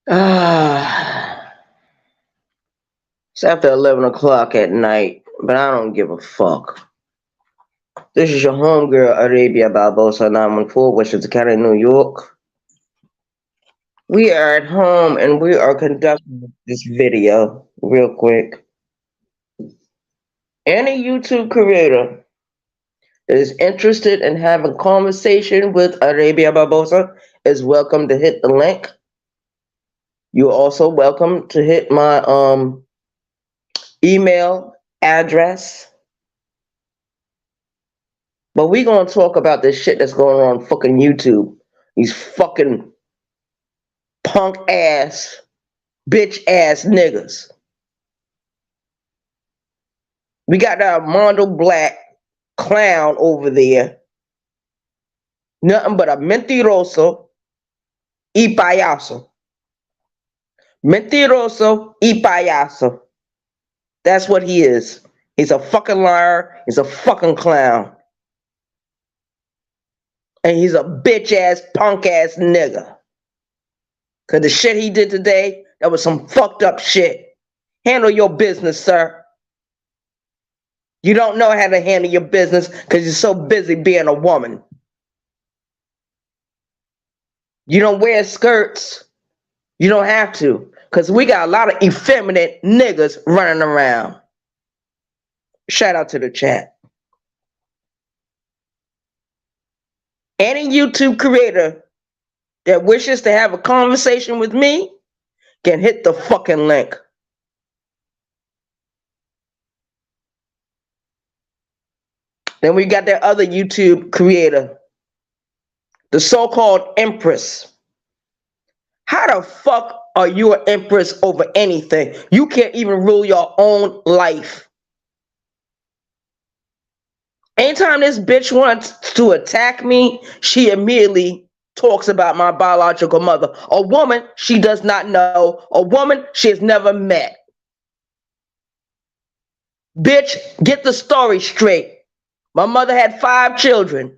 It's after 11 o'clock at night, but I don't give a fuck. This is your homegirl, Arabia Barbosa 914, Westchester County, New York. We are at home and we are conducting this video real quick. Any YouTube creator that is interested in having conversation with Arabia Barbosa is welcome to hit the link. You're also welcome to hit my email address. But we gonna talk about this shit that's going on fucking YouTube. These fucking punk ass, bitch ass niggas. We got that Mondo Black clown over there. Nothing but a mentiroso y payaso. Mentiroso y payaso. That's what he is. He's a fucking liar. He's a fucking clown. And he's a bitch ass, punk ass nigga. Cause the shit he did today, that was some fucked up shit. Handle your business, sir. You don't know how to handle your business because you're so busy being a woman. You don't wear skirts. You don't have to. Because we got a lot of effeminate niggas running around. Shout out to the chat. Any YouTube creator that wishes to have a conversation with me can hit the fucking link. Then we got that other YouTube creator, the so-called Empress. How the fuck are you an empress over anything? You can't even rule your own life. Anytime this bitch wants to attack me, she immediately talks about my biological mother, a woman she does not know, a woman she has never met. Bitch, get the story straight. My mother had 5 children.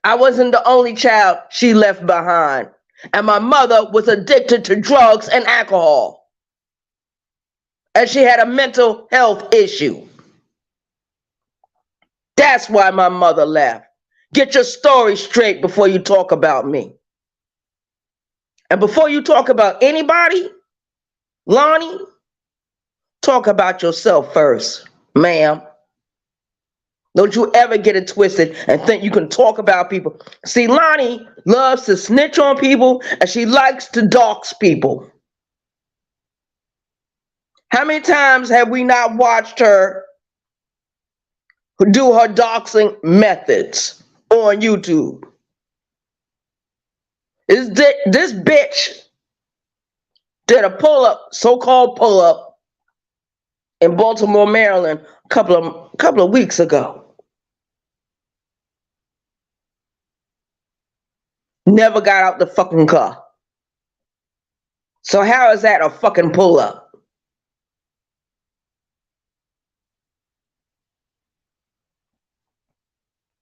I wasn't the only child she left behind. And my mother was addicted to drugs and alcohol. And she had a mental health issue. That's why my mother left. Get your story straight before you talk about me. And before you talk about anybody, Lonnie, talk about yourself first, ma'am. Don't you ever get it twisted and think you can talk about people. See, Lonnie loves to snitch on people and she likes to dox people. How many times have we not watched her do her doxing methods on YouTube? This bitch did a pull-up, so-called pull-up in Baltimore, Maryland, a couple of weeks ago. Never got out the fucking car. So how is that a fucking pull-up?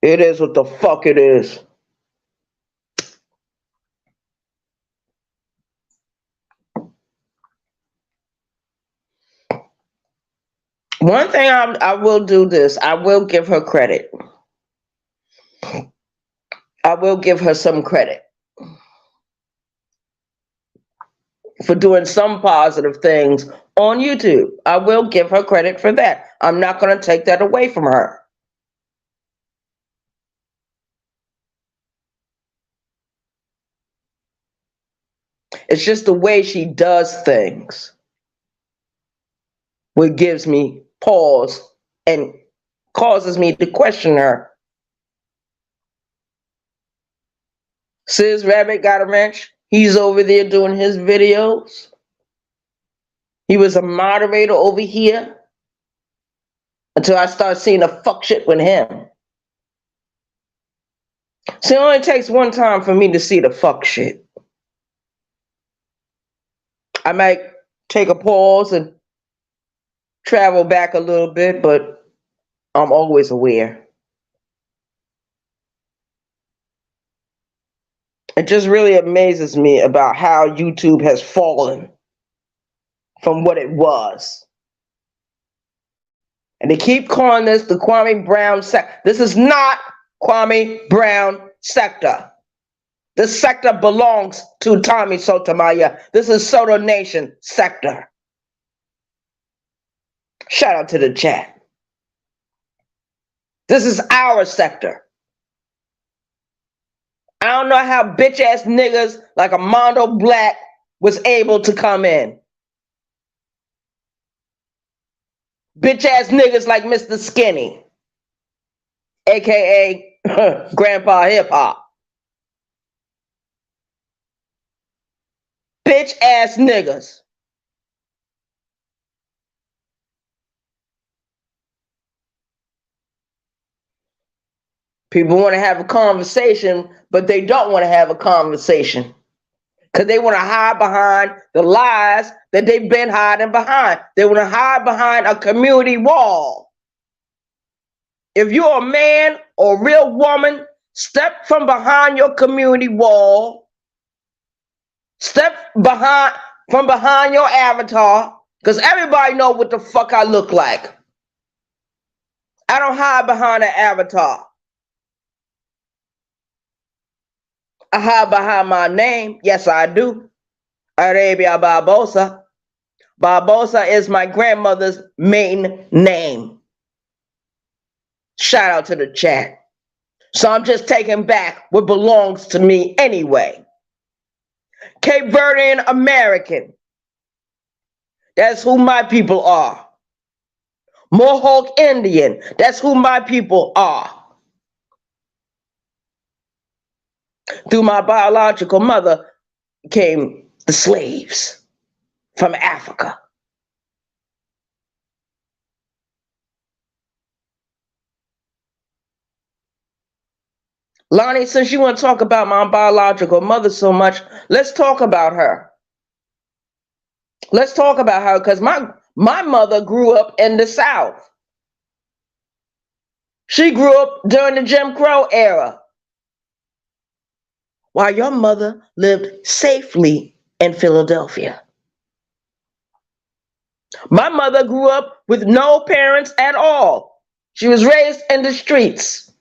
It is what the fuck it is. One thing I will do this. I will give her credit. I will give her some credit for doing some positive things on YouTube. I will give her credit for that. I'm not going to take that away from her. It's just the way she does things what gives me pause and causes me to question her. Sis Rabbit got a wrench. He's over there doing his videos. He was a moderator over here until I start seeing the fuck shit with him. So it only takes one time for me to see the fuck shit. I might take a pause and travel back a little bit, but I'm always aware. It just really amazes me about how YouTube has fallen from what it was. And they keep calling this the Kwame Brown sector. This is not Kwame Brown sector. This sector belongs to Tommy Sotomayor. This is Soto Nation sector. Shout out to the chat. This is our sector. I don't know how bitch ass niggas like Armando Black was able to come in. Bitch ass niggas like Mr. Skinny, aka Grandpa Hip Hop. Bitch ass niggas. People want to have a conversation, but they don't want to have a conversation because they want to hide behind the lies that they've been hiding behind. They want to hide behind a community wall. If you're a man or a real woman, step from behind your community wall. Step from behind your avatar, because everybody know what the fuck I look like. I don't hide behind an avatar. I hide behind my name. Yes, I do. Arabia Barbosa. Barbosa is my grandmother's maiden name. Shout out to the chat. So I'm just taking back what belongs to me anyway. Cape Verdean American. That's who my people are. Mohawk Indian. That's who my people are. Through my biological mother came the slaves from Africa. Lonnie, since you want to talk about my biological mother so much, let's talk about her. Let's talk about her, because my mother grew up in the South. She grew up during the Jim Crow era, while your mother lived safely in Philadelphia. My mother grew up with no parents at all. She was raised in the streets.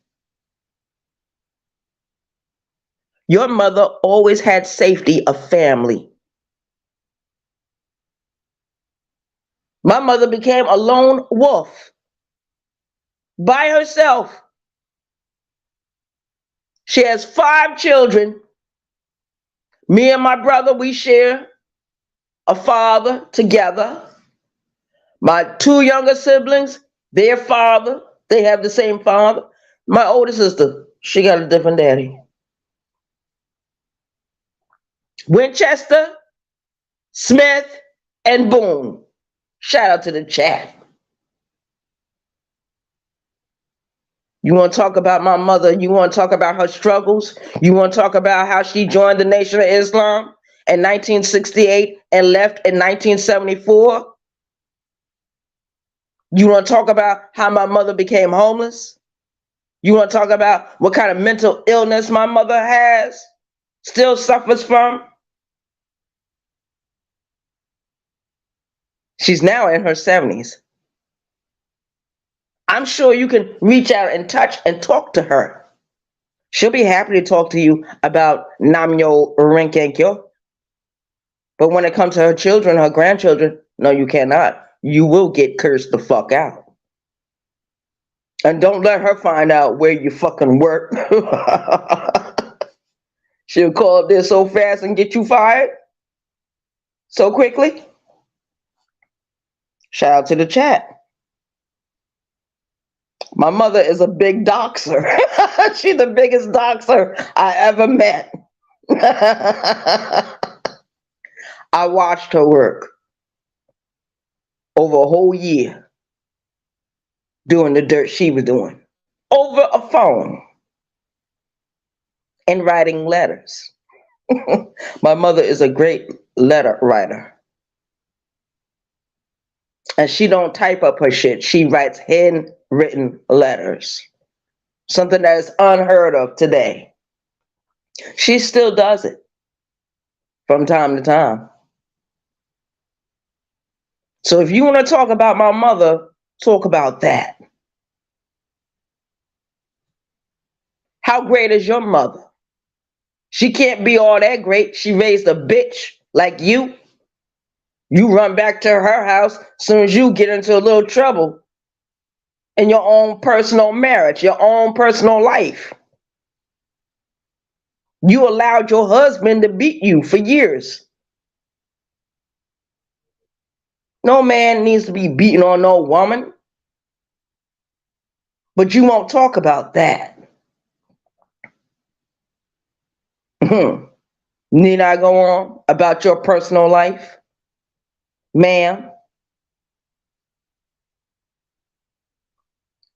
Your mother always had safety of family. My mother became a lone wolf by herself. She has 5 children. Me and my brother, we share a father together. My 2 younger siblings, their father, they have the same father. My older sister, she got a different daddy. Winchester, Smith, and Boone. Shout out to the chat. You want to talk about my mother? You want to talk about her struggles? You want to talk about how she joined the Nation of Islam in 1968 and left in 1974? You want to talk about how my mother became homeless? You want to talk about what kind of mental illness my mother has, still suffers from? She's now in her 70s. I'm sure you can reach out and touch and talk to her. She'll be happy to talk to you about Namyo Renkenkyo. But when it comes to her children, her grandchildren, no, you cannot. You will get cursed the fuck out. And don't let her find out where you fucking work. She'll call up there so fast and get you fired so quickly. Shout out to the chat. My mother is a big doxer. She's the biggest doxer I ever met. I watched her work over a whole year doing the dirt she was doing over a phone and writing letters. My mother is a great letter writer. And she don't type up her shit. She writes handwritten letters. Something that is unheard of today. She still does it from time to time. So if you want to talk about my mother, talk about that. How great is your mother? She can't be all that great. She raised a bitch like you. You run back to her house as soon as you get into a little trouble in your own personal marriage, your own personal life. You allowed your husband to beat you for years. No man needs to be beating on no woman. But you won't talk about that. Need I go on about your personal life? Ma'am,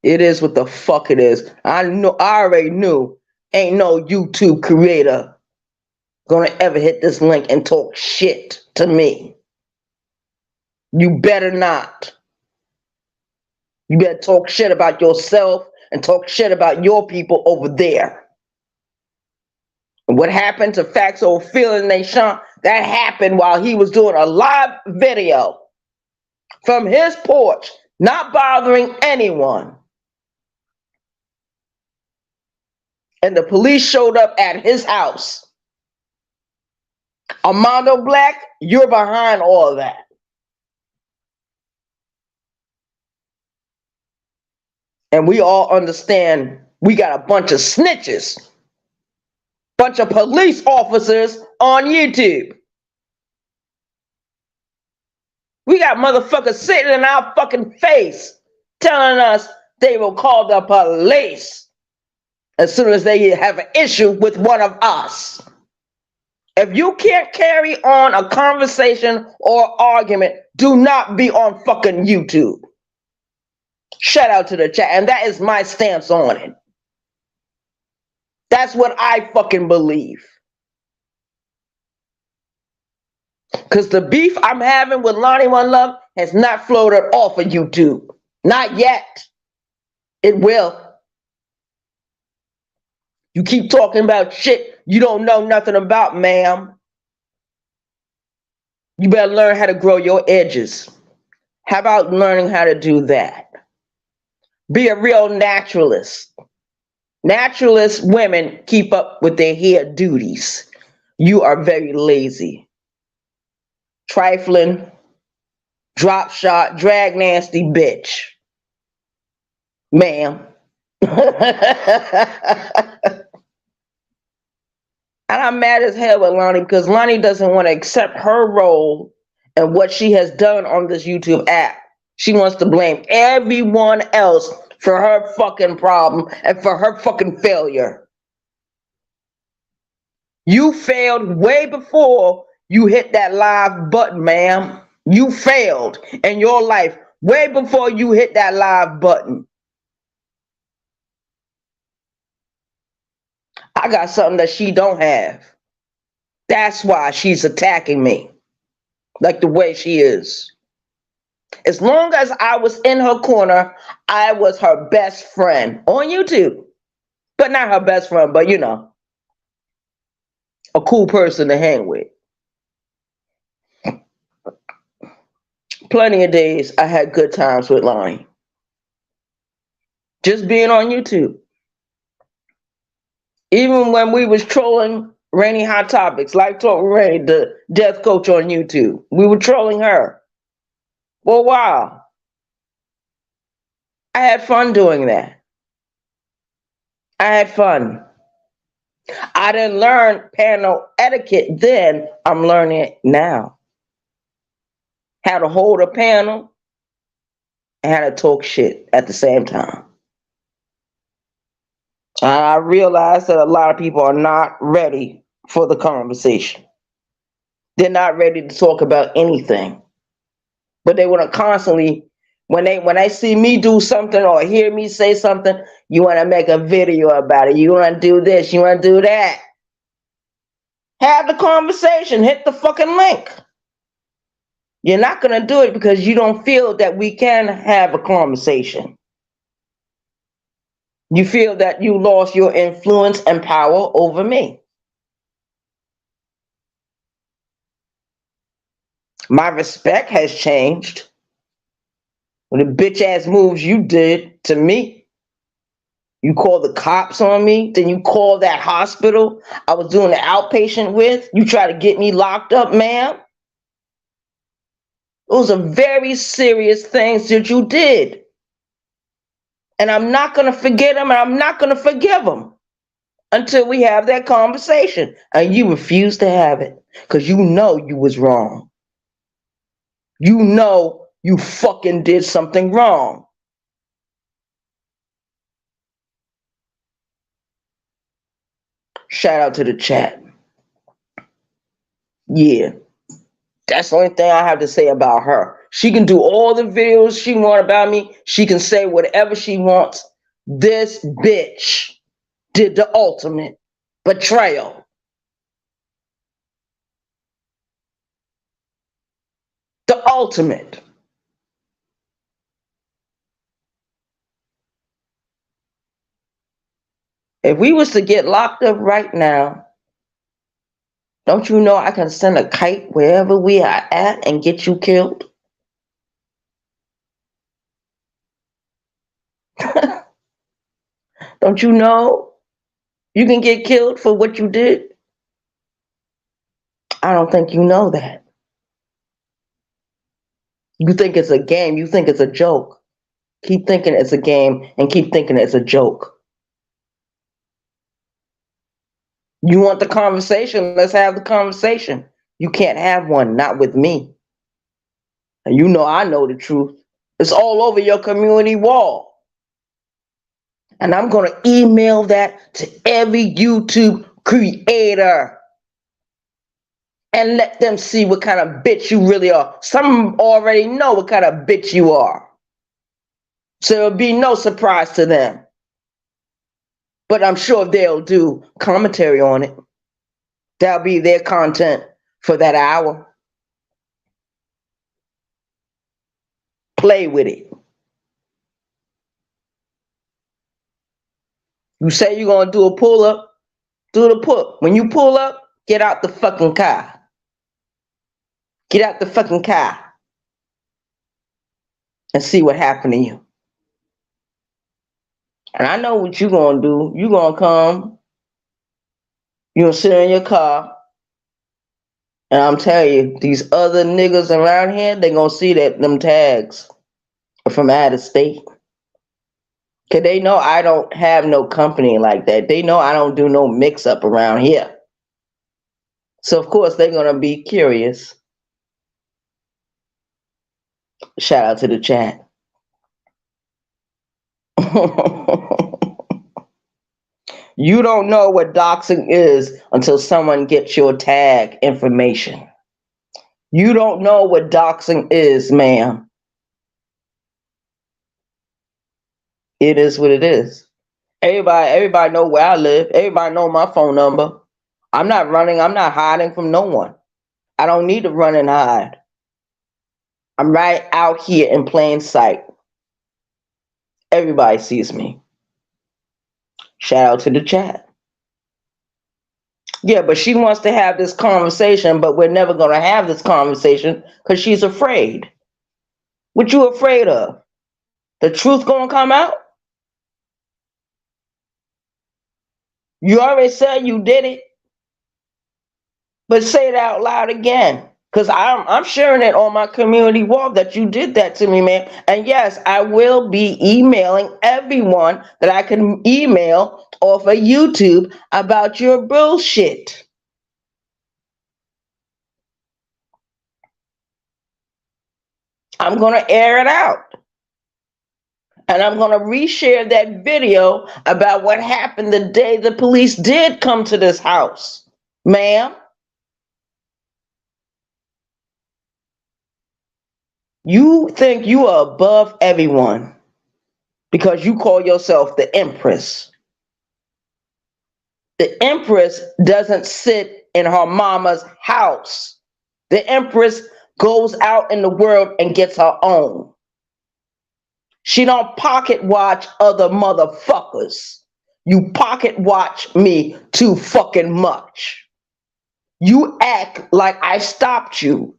it is what the fuck it is. I already knew ain't no YouTube creator gonna ever hit this link and talk shit to me. You better not. You better talk shit about yourself and talk shit about your people over there. And what happened to Facts Over Feeling Nation? That happened while he was doing a live video from his porch, not bothering anyone. And the police showed up at his house. Armando Black, you're behind all of that. And we all understand we got a bunch of snitches, bunch of police officers on YouTube. We got motherfuckers sitting in our fucking face telling us they will call the police as soon as they have an issue with one of us. If you can't carry on a conversation or argument, do not be on fucking YouTube. Shout out to the chat. And that is my stance on it. That's what I fucking believe. Because the beef I'm having with Lonnie One Love has not floated off of YouTube. Not yet. It will. You keep talking about shit you don't know nothing about, ma'am. You better learn how to grow your edges. How about learning how to do that? Be a real naturalist. Naturalist women keep up with their hair duties. You are very lazy. Trifling, drop shot, drag nasty bitch. Ma'am. And I'm mad as hell with Lonnie because Lonnie doesn't want to accept her role and what she has done on this YouTube app. She wants to blame everyone else for her fucking problem and for her fucking failure. You failed way before you hit that live button, ma'am. You failed in your life way before you hit that live button. I got something that she don't have. That's why she's attacking me like the way she is. As long as I was in her corner, I was her best friend on YouTube. But not her best friend, but you know, a cool person to hang with. Plenty of days I had good times with Lonnie. Just being on YouTube. Even when we was trolling Rainy Hot Topics, like Talk with Rainy, the death coach on YouTube, we were trolling her for a while. I had fun doing that. I had fun. I didn't learn panel etiquette then. I'm learning it now. How to hold a panel and how to talk shit at the same time. I realize that a lot of people are not ready for the conversation. They're not ready to talk about anything. But they want to constantly, when they see me do something or hear me say something, you want to make a video about it. You want to do this, you want to do that. Have the conversation, hit the fucking link. You're not going to do it because you don't feel that we can have a conversation. You feel that you lost your influence and power over me. My respect has changed. With the bitch ass moves you did to me. You call the cops on me, then you call that hospital I was doing the outpatient with. You try to get me locked up, ma'am. Those are very serious things that you did. And I'm not going to forget them, and I'm not going to forgive them until we have that conversation. And you refuse to have it because you know you was wrong. You know you fucking did something wrong. Shout out to the chat. Yeah. That's the only thing I have to say about her. She can do all the videos she wants about me. She can say whatever she wants. This bitch did the ultimate betrayal. The ultimate. If we was to get locked up right now, don't you know I can send a kite wherever we are at and get you killed? Don't you know you can get killed for what you did? I don't think you know that. You think it's a game. You think it's a joke. Keep thinking it's a game and keep thinking it's a joke. You want the conversation? Let's have the conversation. You can't have one, not with me. And you know I know the truth. It's all over your community wall. And I'm going to email that to every YouTube creator and let them see what kind of bitch you really are. Some already know what kind of bitch you are. So it'll be no surprise to them. But I'm sure they'll do commentary on it. That'll be their content for that hour. Play with it. You say you're going to do a pull-up, do the pull. When you pull up, get out the fucking car. Get out the fucking car. And see what happened to you. And I know what you're going to do. You're going to come. You're going to sit in your car. And I'm telling you, these other niggas around here, they're going to see that them tags are from out of state. Because they know I don't have no company like that. They know I don't do no mix-up around here. So, of course, they're going to be curious. Shout out to the chat. You don't know what doxing is until someone gets your tag information. You don't know what doxing is, ma'am. It is what it is. Everybody know where I live. Everybody know my phone number. I'm not running. I'm not hiding from no one. I don't need to run and hide. I'm right out here in plain sight. Everybody sees me. Shout out to the chat. Yeah, but she wants to have this conversation, but we're never going to have this conversation because she's afraid. What you afraid of? The truth going to come out? You already said you did it. But say it out loud again. Because I'm sharing it on my community wall that you did that to me, man. And yes, I will be emailing everyone that I can email off of YouTube about your bullshit. I'm going to air it out. And I'm going to reshare that video about what happened the day the police did come to this house. Ma'am. You think you are above everyone because you call yourself the Empress. The Empress doesn't sit in her mama's house. The Empress goes out in the world and gets her own. She don't pocket watch other motherfuckers. You pocket watch me too fucking much. You act like I stopped you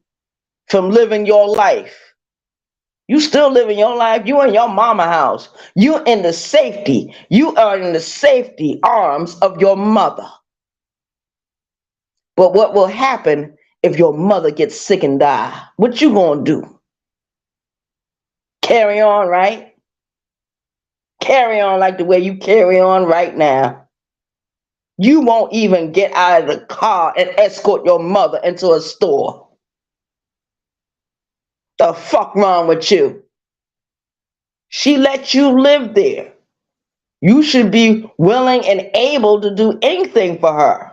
from living your life. You still living your life. You in your mama house. You in the safety. You are in the safety arms of your mother. But what will happen if your mother gets sick and die? What you gonna do? Carry on, right? Carry on like the way you carry on right now. You won't even get out of the car and escort your mother into a store. The fuck wrong with you? She let you live there. You should be willing and able to do anything for her.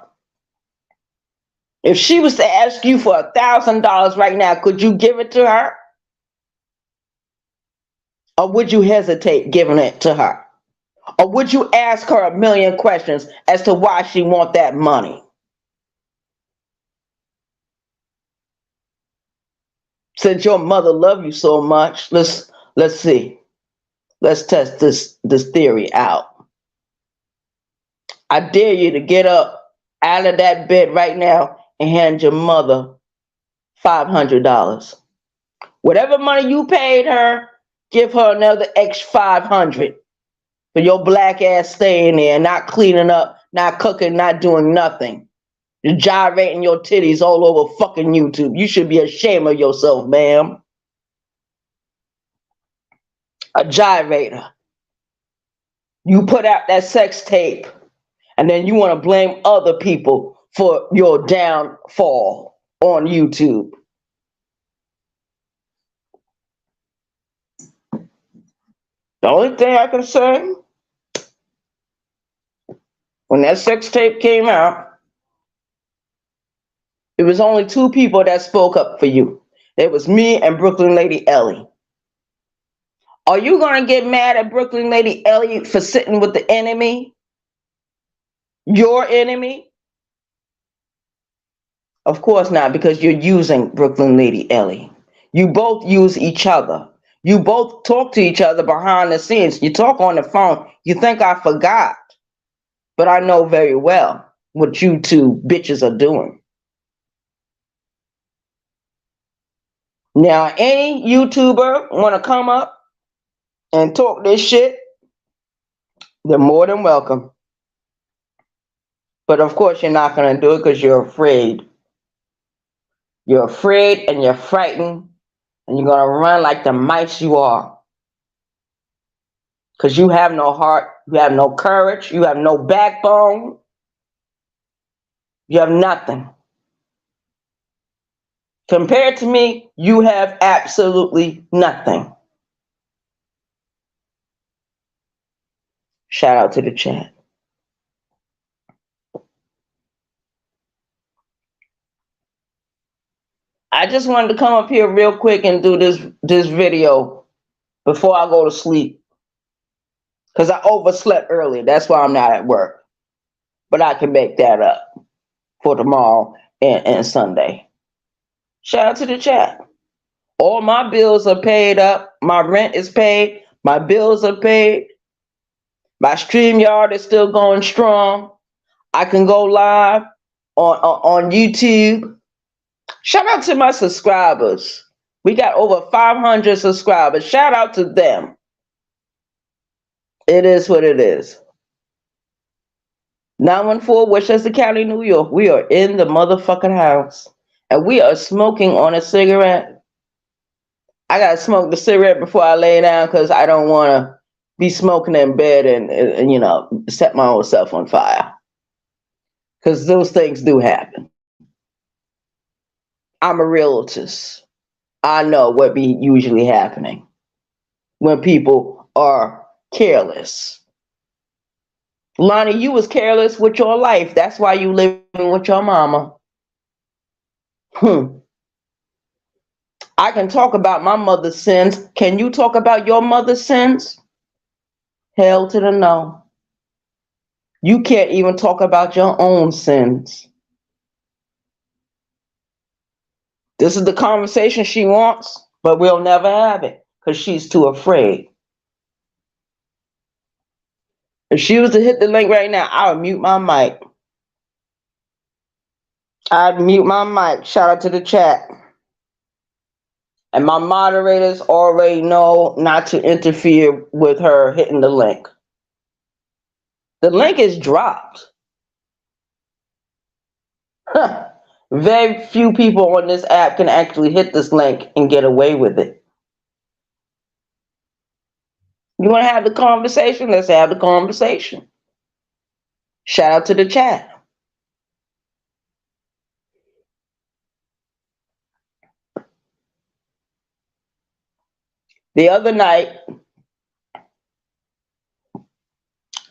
If she was to ask you for $1,000 right now, could you give it to her? Or would you hesitate giving it to her? Or would you ask her a million questions as to why she want that money? Since your mother loved you so much, let's see. Let's test this theory out. I dare you to get up out of that bed right now and hand your mother $500. Whatever money you paid her, give her another extra $500 for your black ass staying there, not cleaning up, not cooking, not doing nothing. You're gyrating your titties all over fucking YouTube. You should be ashamed of yourself, ma'am. A gyrator. You put out that sex tape, and then you want to blame other people for your downfall on YouTube. The only thing I can say, when that sex tape came out, it was only two people that spoke up for you. It was me and Brooklyn Lady Ellie. Are you going to get mad at Brooklyn Lady Ellie for sitting with the enemy? Your enemy? Of course not, because you're using Brooklyn Lady Ellie. You both use each other. You both talk to each other behind the scenes. You talk on the phone. You think I forgot. But I know very well what you two bitches are doing. Now, any YouTuber want to come up and talk this shit, they're more than welcome. But of course, you're not going to do it because you're afraid. You're afraid and you're frightened, and you're going to run like the mice you are. Because you have no heart, you have no courage, you have no backbone, you have nothing. Compared to me, you have absolutely nothing. Shout out to the chat. I just wanted to come up here real quick and do this video before I go to sleep. Because I overslept earlier. That's why I'm not at work. But I can make that up for tomorrow and Sunday. Shout out to the chat. All my bills are paid up. My rent is paid. My bills are paid. My StreamYard is still going strong. I can go live on YouTube. Shout out to my subscribers. We got over 500 subscribers. Shout out to them. It is what it is. 914 Westchester County, New York. We are in the motherfucking house. And we are smoking on a cigarette. I gotta smoke the cigarette before I lay down because I don't want to be smoking in bed and you know, set my own self on fire. Because those things do happen. I'm a realist. I know what be usually happening when people are careless. Lonnie, you was careless with your life. That's why you living with your mama. I can talk about my mother's sins. Can you talk about your mother's sins? Hell to the no. You can't even talk about your own sins. This is the conversation she wants, but we'll never have it because she's too afraid. If she was to hit the link right now, I would mute my mic. I'd mute my mic. Shout out to the chat. And my moderators already know not to interfere with her hitting the link. The link is dropped. Very few people on this app can actually hit this link and get away with it. You want to have the conversation? Let's have the conversation. Shout out to the chat. The other night,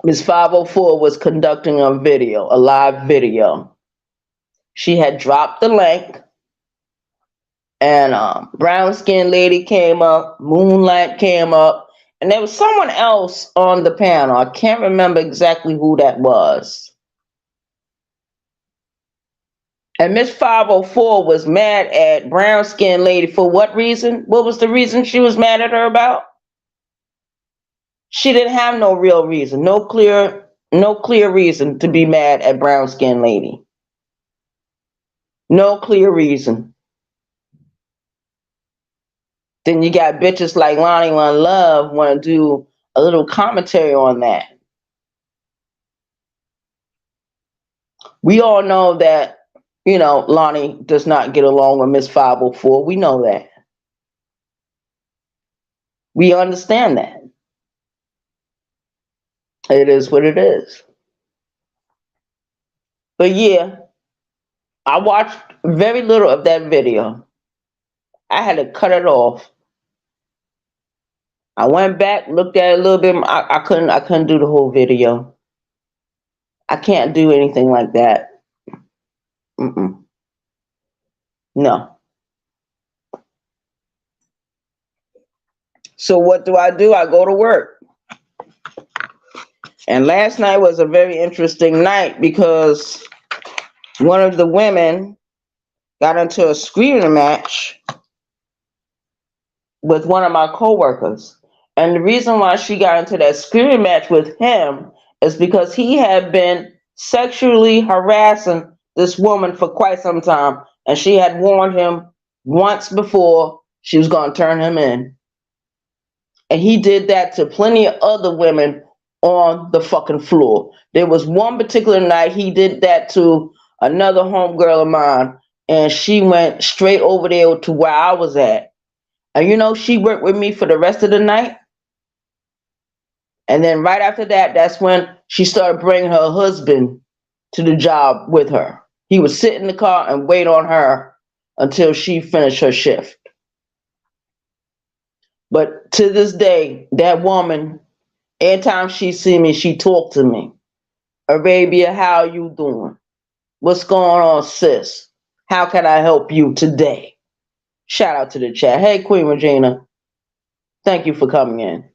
Ms. 504 was conducting a live video. She had dropped the link, and brown skinned lady came up, Moonlight came up, and there was someone else on the panel. I can't remember exactly who that was. And Miss 504 was mad at brown skinned lady for what reason? What was the reason she was mad at her about? She didn't have no real reason, no clear reason to be mad at brown skinned lady. No clear reason. Then you got bitches like Lonnie One Love want to do a little commentary on that. We all know that, Lonnie does not get along with Miss 504. We know that. We understand that. It is what it is. But yeah, I watched very little of that video. I had to cut it off. I went back, looked at it a little bit. I couldn't do the whole video. I can't do anything like that. No. So what do? I go to work. And last night was a very interesting night because one of the women got into a screaming match with one of my coworkers. And the reason why she got into that screaming match with him is because he had been sexually harassing this woman for quite some time. And she had warned him once before she was going to turn him in. And he did that to plenty of other women on the fucking floor. There was one particular night he did that to another homegirl of mine, and she went straight over there to where I was at. And she worked with me for the rest of the night. And then right after that, that's when she started bringing her husband to the job with her. He would sit in the car and wait on her until she finished her shift. But to this day, that woman, anytime she see me, she talk to me. Arabia, how you doing? What's going on, sis? How can I help you today? Shout out to the chat. Hey, Queen Regina. Thank you for coming in.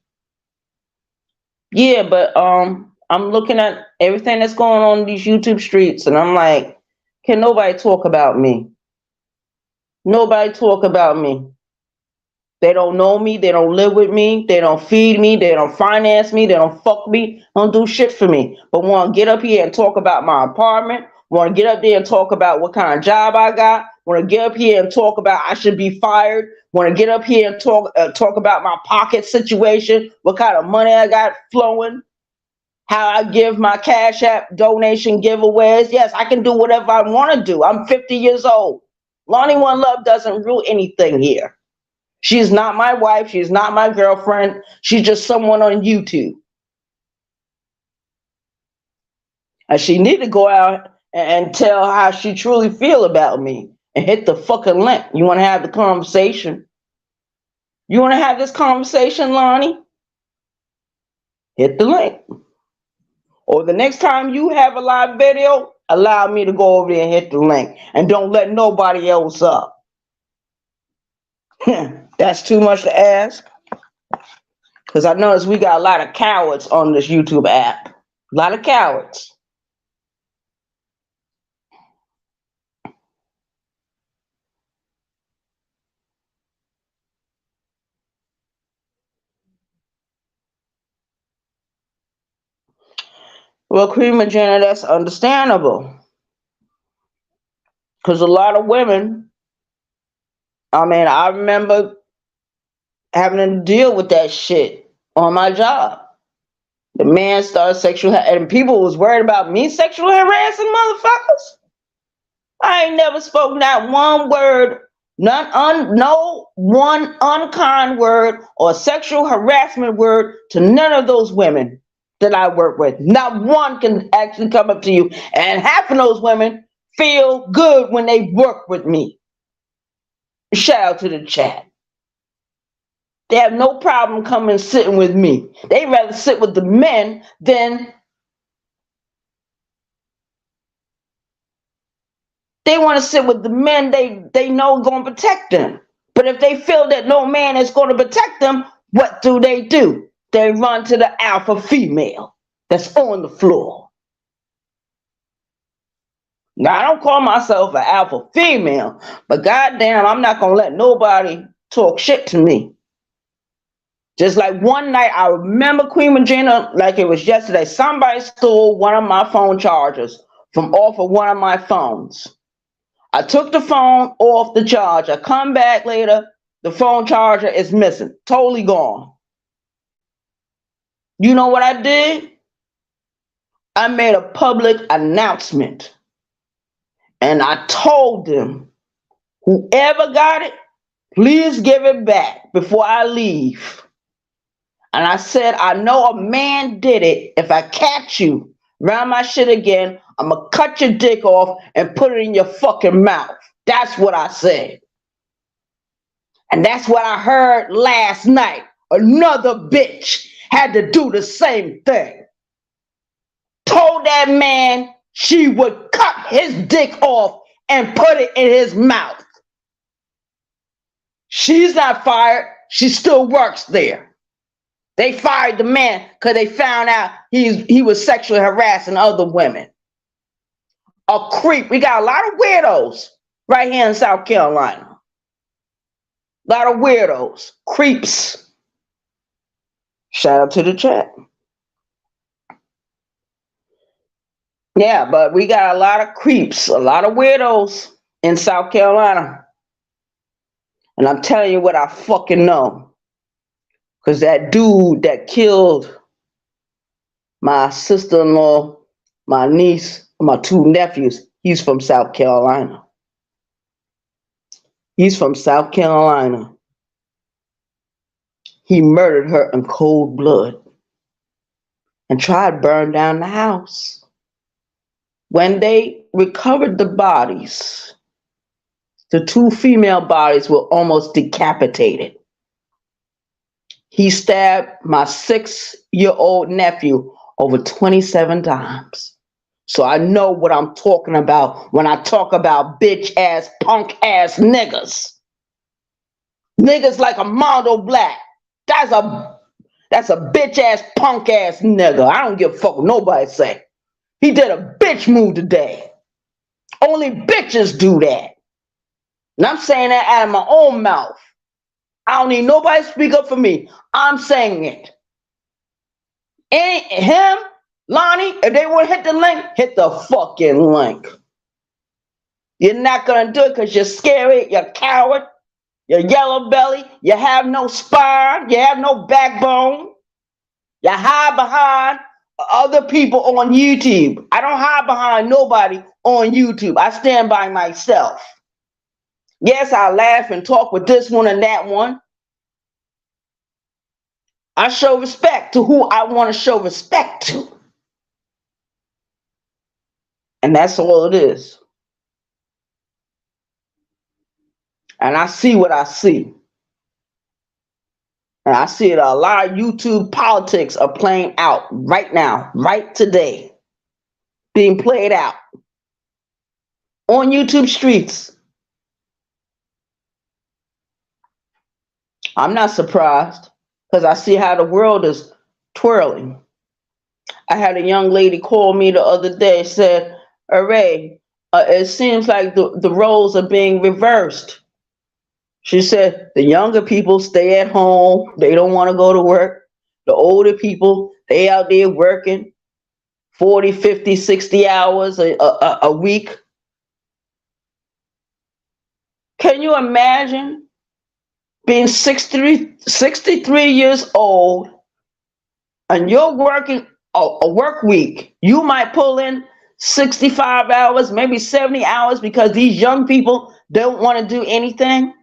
Yeah, but I'm looking at everything that's going on in these YouTube streets, and I'm like, can nobody talk about me? Nobody talk about me. They don't know me. They don't live with me. They don't feed me. They don't finance me. They don't fuck me. Don't do shit for me. But want to get up here and talk about my apartment. Want to get up there and talk about what kind of job I got. Want to get up here and talk about I should be fired. Want to get up here and talk about my pocket situation. What kind of money I got flowing. How I give my Cash App donation giveaways. Yes, I can do whatever I want to do. I'm 50 years old. Lonnie One Love doesn't rule anything here. She's not my wife. She's not my girlfriend. She's just someone on YouTube. And she need to go out and tell how she truly feel about me and hit the fucking link. You want to have the conversation? You want to have this conversation, Lonnie? Hit the link. Or the next time you have a live video, allow me to go over there and hit the link. And don't let nobody else up. That's too much to ask. Because I notice we got a lot of cowards on this YouTube app. A lot of cowards. Well, Queen Regina, that's understandable. Because a lot of women I mean, I remember having to deal with that shit on my job. The man started and people was worried about me sexual harassing motherfuckers. I ain't never spoke not one word, no one unkind word or sexual harassment word to none of those women that I work with. Not one can actually come up to you, and half of those women feel good when they work with me. Shout out to the chat. They have no problem coming sitting with me. They rather sit with the men than they want to sit with the men they know going to protect them. But if they feel that no man is going to protect them, what do? They run to the alpha female that's on the floor. Now, I don't call myself an alpha female, but goddamn, I'm not going to let nobody talk shit to me. Just like one night, I remember Queen Regina like it was yesterday. Somebody stole one of my phone chargers from off of one of my phones. I took the phone off the charge. I come back later, the phone charger is missing, totally gone. You know what I did? I made a public announcement. And I told them, whoever got it, please give it back before I leave. And I said, I know a man did it. If I catch you around my shit again, I'm going to cut your dick off and put it in your fucking mouth. That's what I said. And that's what I heard last night. Another bitch had to do the same thing. Told that man she would cut his dick off and put it in his mouth. She's not fired. She still works there. They fired the man because they found out he was sexually harassing other women. A creep. We got a lot of weirdos right here in South Carolina. A lot of weirdos. Creeps. Shout out to the chat. Yeah, but we got a lot of creeps, a lot of weirdos in South Carolina. And I'm telling you what I fucking know. Because that dude that killed my sister-in-law, my niece, my two nephews, he's from South Carolina. He's from South Carolina. He murdered her in cold blood and tried to burn down the house. When they recovered the bodies, the two female bodies were almost decapitated. He stabbed my 6-year-old nephew over 27 times. So I know what I'm talking about when I talk about bitch-ass, punk-ass niggas. Niggas like Armando Black. That's a bitch-ass, punk-ass nigga. I don't give a fuck what nobody say. He did a bitch move today. Only bitches do that. And I'm saying that out of my own mouth. I don't need nobody to speak up for me. I'm saying it. And him, Lonnie, if they want to hit the link, hit the fucking link. You're not going to do it because you're scary, you're coward, you're yellow belly, you have no spine, you have no backbone, you hide behind other people on YouTube. I don't hide behind nobody on YouTube. I stand by myself. Yes, I laugh and talk with this one and that one. I show respect to who I want to show respect to. And that's all it is. And I see what I see. And I see it, a lot of YouTube politics are playing out right now, right today. Being played out on YouTube streets. I'm not surprised because I see how the world is twirling. I had a young lady call me the other day, said, Array, it seems like the roles are being reversed. She said the younger people stay at home. They don't want to go to work. The older people, they out there working 40, 50, 60 hours a week. Can you imagine being 63 years old, and you're working a work week, you might pull in 65 hours, maybe 70 hours because these young people don't want to do anything.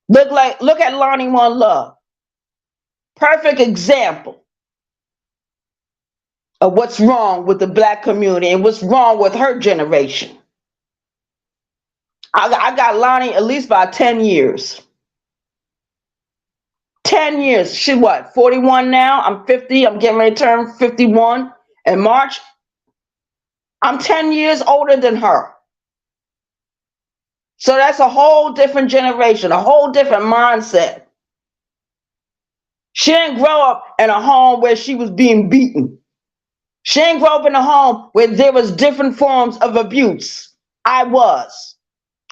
Look at Lonnie One Love. Perfect example of what's wrong with the black community and what's wrong with her generation. I got Lonnie at least about 10 years. 10 years. She what, 41 now? I'm 50. I'm getting ready to turn 51 in March. I'm 10 years older than her. So that's a whole different generation, a whole different mindset. She didn't grow up in a home where she was being beaten. She didn't grow up in a home where there was different forms of abuse. I was.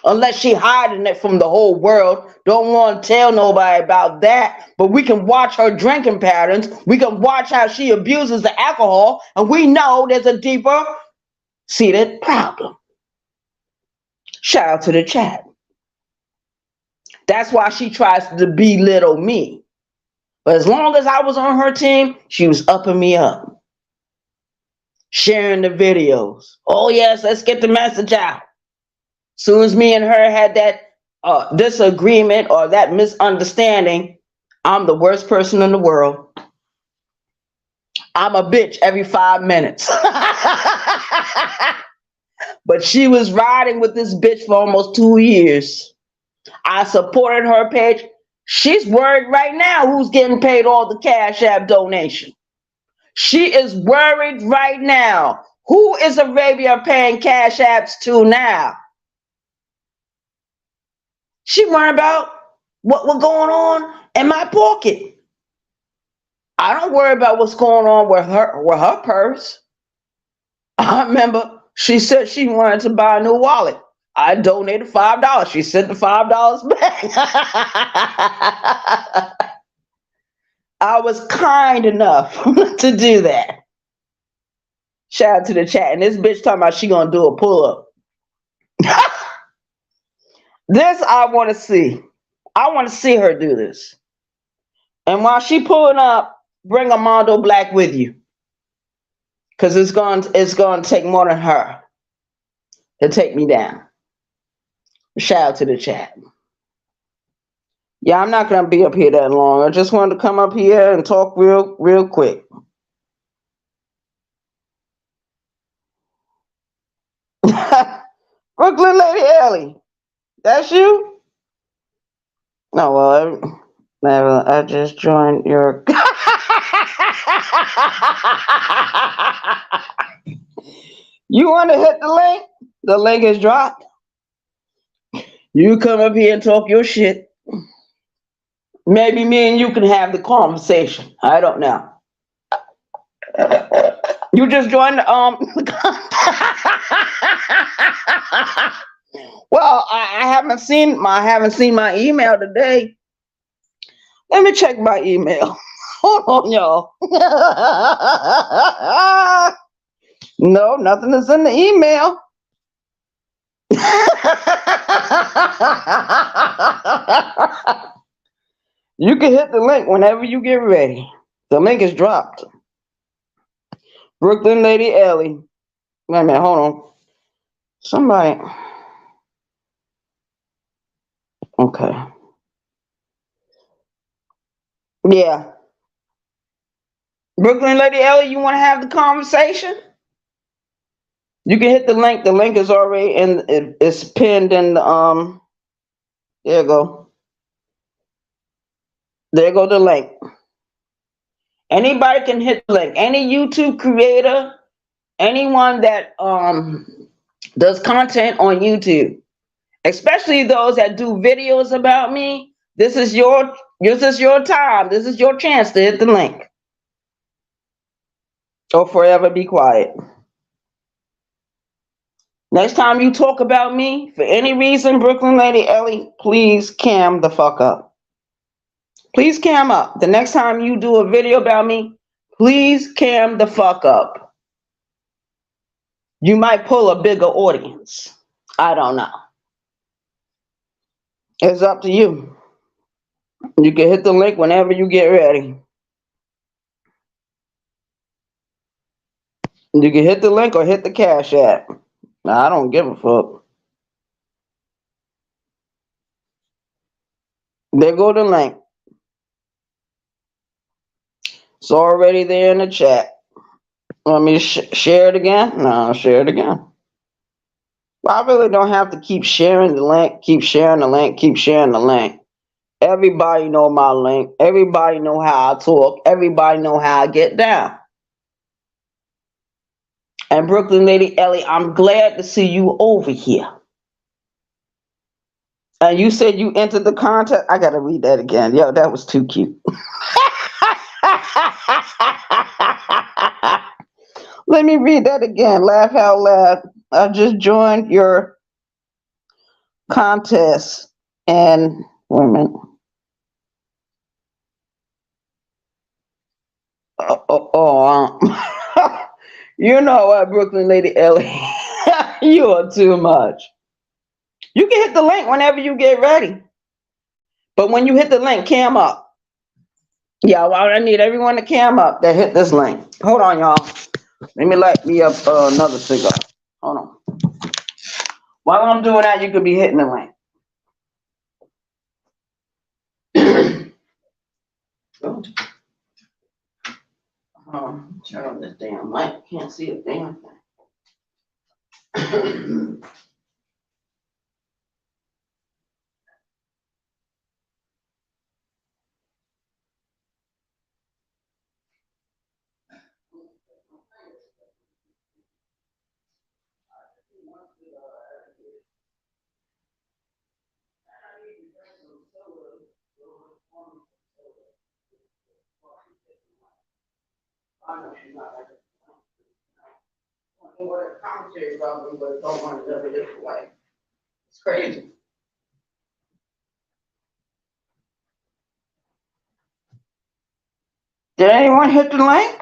Unless she hiding it from the whole world. Don't want to tell nobody about that. But we can watch her drinking patterns. We can watch how she abuses the alcohol. And we know there's a deeper seated problem. Shout out to the chat. That's why she tries to belittle me. But as long as I was on her team, she was upping me up. Sharing the videos. Oh yes, let's get the message out. Soon as me and her had that disagreement or that misunderstanding, I'm the worst person in the world. I'm a bitch every 5 minutes. But she was riding with this bitch for almost 2 years. I supported her page. She's worried right now who's getting paid all the Cash App donation. She is worried right now. Who is Arabia paying Cash Apps to now? She worried about what's going on in my pocket. I don't worry about what's going on with her purse. I remember she said she wanted to buy a new wallet. I donated $5. She sent the $5 back. I was kind enough to do that. Shout out to the chat. And this bitch talking about she gonna do a pull-up. This I want to see. I want to see her do this. And while she pulling up, bring Armando Black with you. Because it's going to take more than her to take me down. Shout out to the chat. Yeah, I'm not going to be up here that long. I just wanted to come up here and talk real quick. Brooklyn Lady Ellie. That's you? No, well, I just joined your... You want to hit the link? The link is dropped. You come up here and talk your shit. Maybe me and you can have the conversation. I don't know. You just joined Well, I haven't seen my email today. Let me check my email. Hold on, y'all. No, nothing is in the email. You can hit the link whenever you get ready. The link is dropped. Brooklyn Lady Ellie. Wait a minute, hold on. Somebody. Okay. Yeah. Brooklyn Lady Ellie, you want to have the conversation? You can hit the link. The link is already in. It's pinned in the There you go. There go the link. Anybody can hit the link. Any YouTube creator, anyone that does content on YouTube, especially those that do videos about me. This is your time. This is your chance to hit the link. Or forever be quiet. Next time you talk about me, for any reason, Brooklyn Lady Ellie, please cam the fuck up. Please cam up. The next time you do a video about me, please cam the fuck up. You might pull a bigger audience. I don't know. It's up to you. You can hit the link whenever you get ready. You can hit the link or hit the Cash App. I don't give a fuck. There go the link. It's already there in the chat. Want me to share it again? No, I'll share it again. Well, I really don't have to keep sharing the link, keep sharing the link, keep sharing the link. Everybody know my link. Everybody know how I talk. Everybody know how I get down. And Brooklyn Lady Ellie, I'm glad to see you over here. And you said you entered the contest. I gotta read that again. Yo, that was too cute. Let me read that again. Laugh out loud. I just joined your contest. And wait a minute. You know what, Brooklyn Lady Ellie? You are too much. You can hit the link whenever you get ready. But when you hit the link, cam up. Yeah, well, I need everyone to cam up that hit this link. Hold on, y'all. Let me light me up another cigar. Hold on. While I'm doing that, you could be hitting the link. Turn on this damn light. Can't see a damn thing. I know she's not like what a commentary about me, but don't want to live a different way. It's crazy. Did anyone hit the link?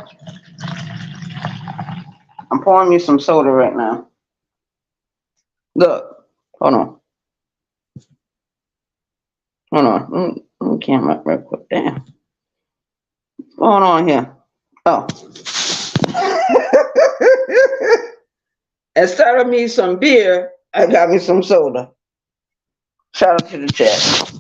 I'm pouring me some soda right now. Look, hold on. Hold on. Let me camera up real quick. Damn. What's going on here? Oh. Instead of me some beer, I got me some soda. Shout out to the chat.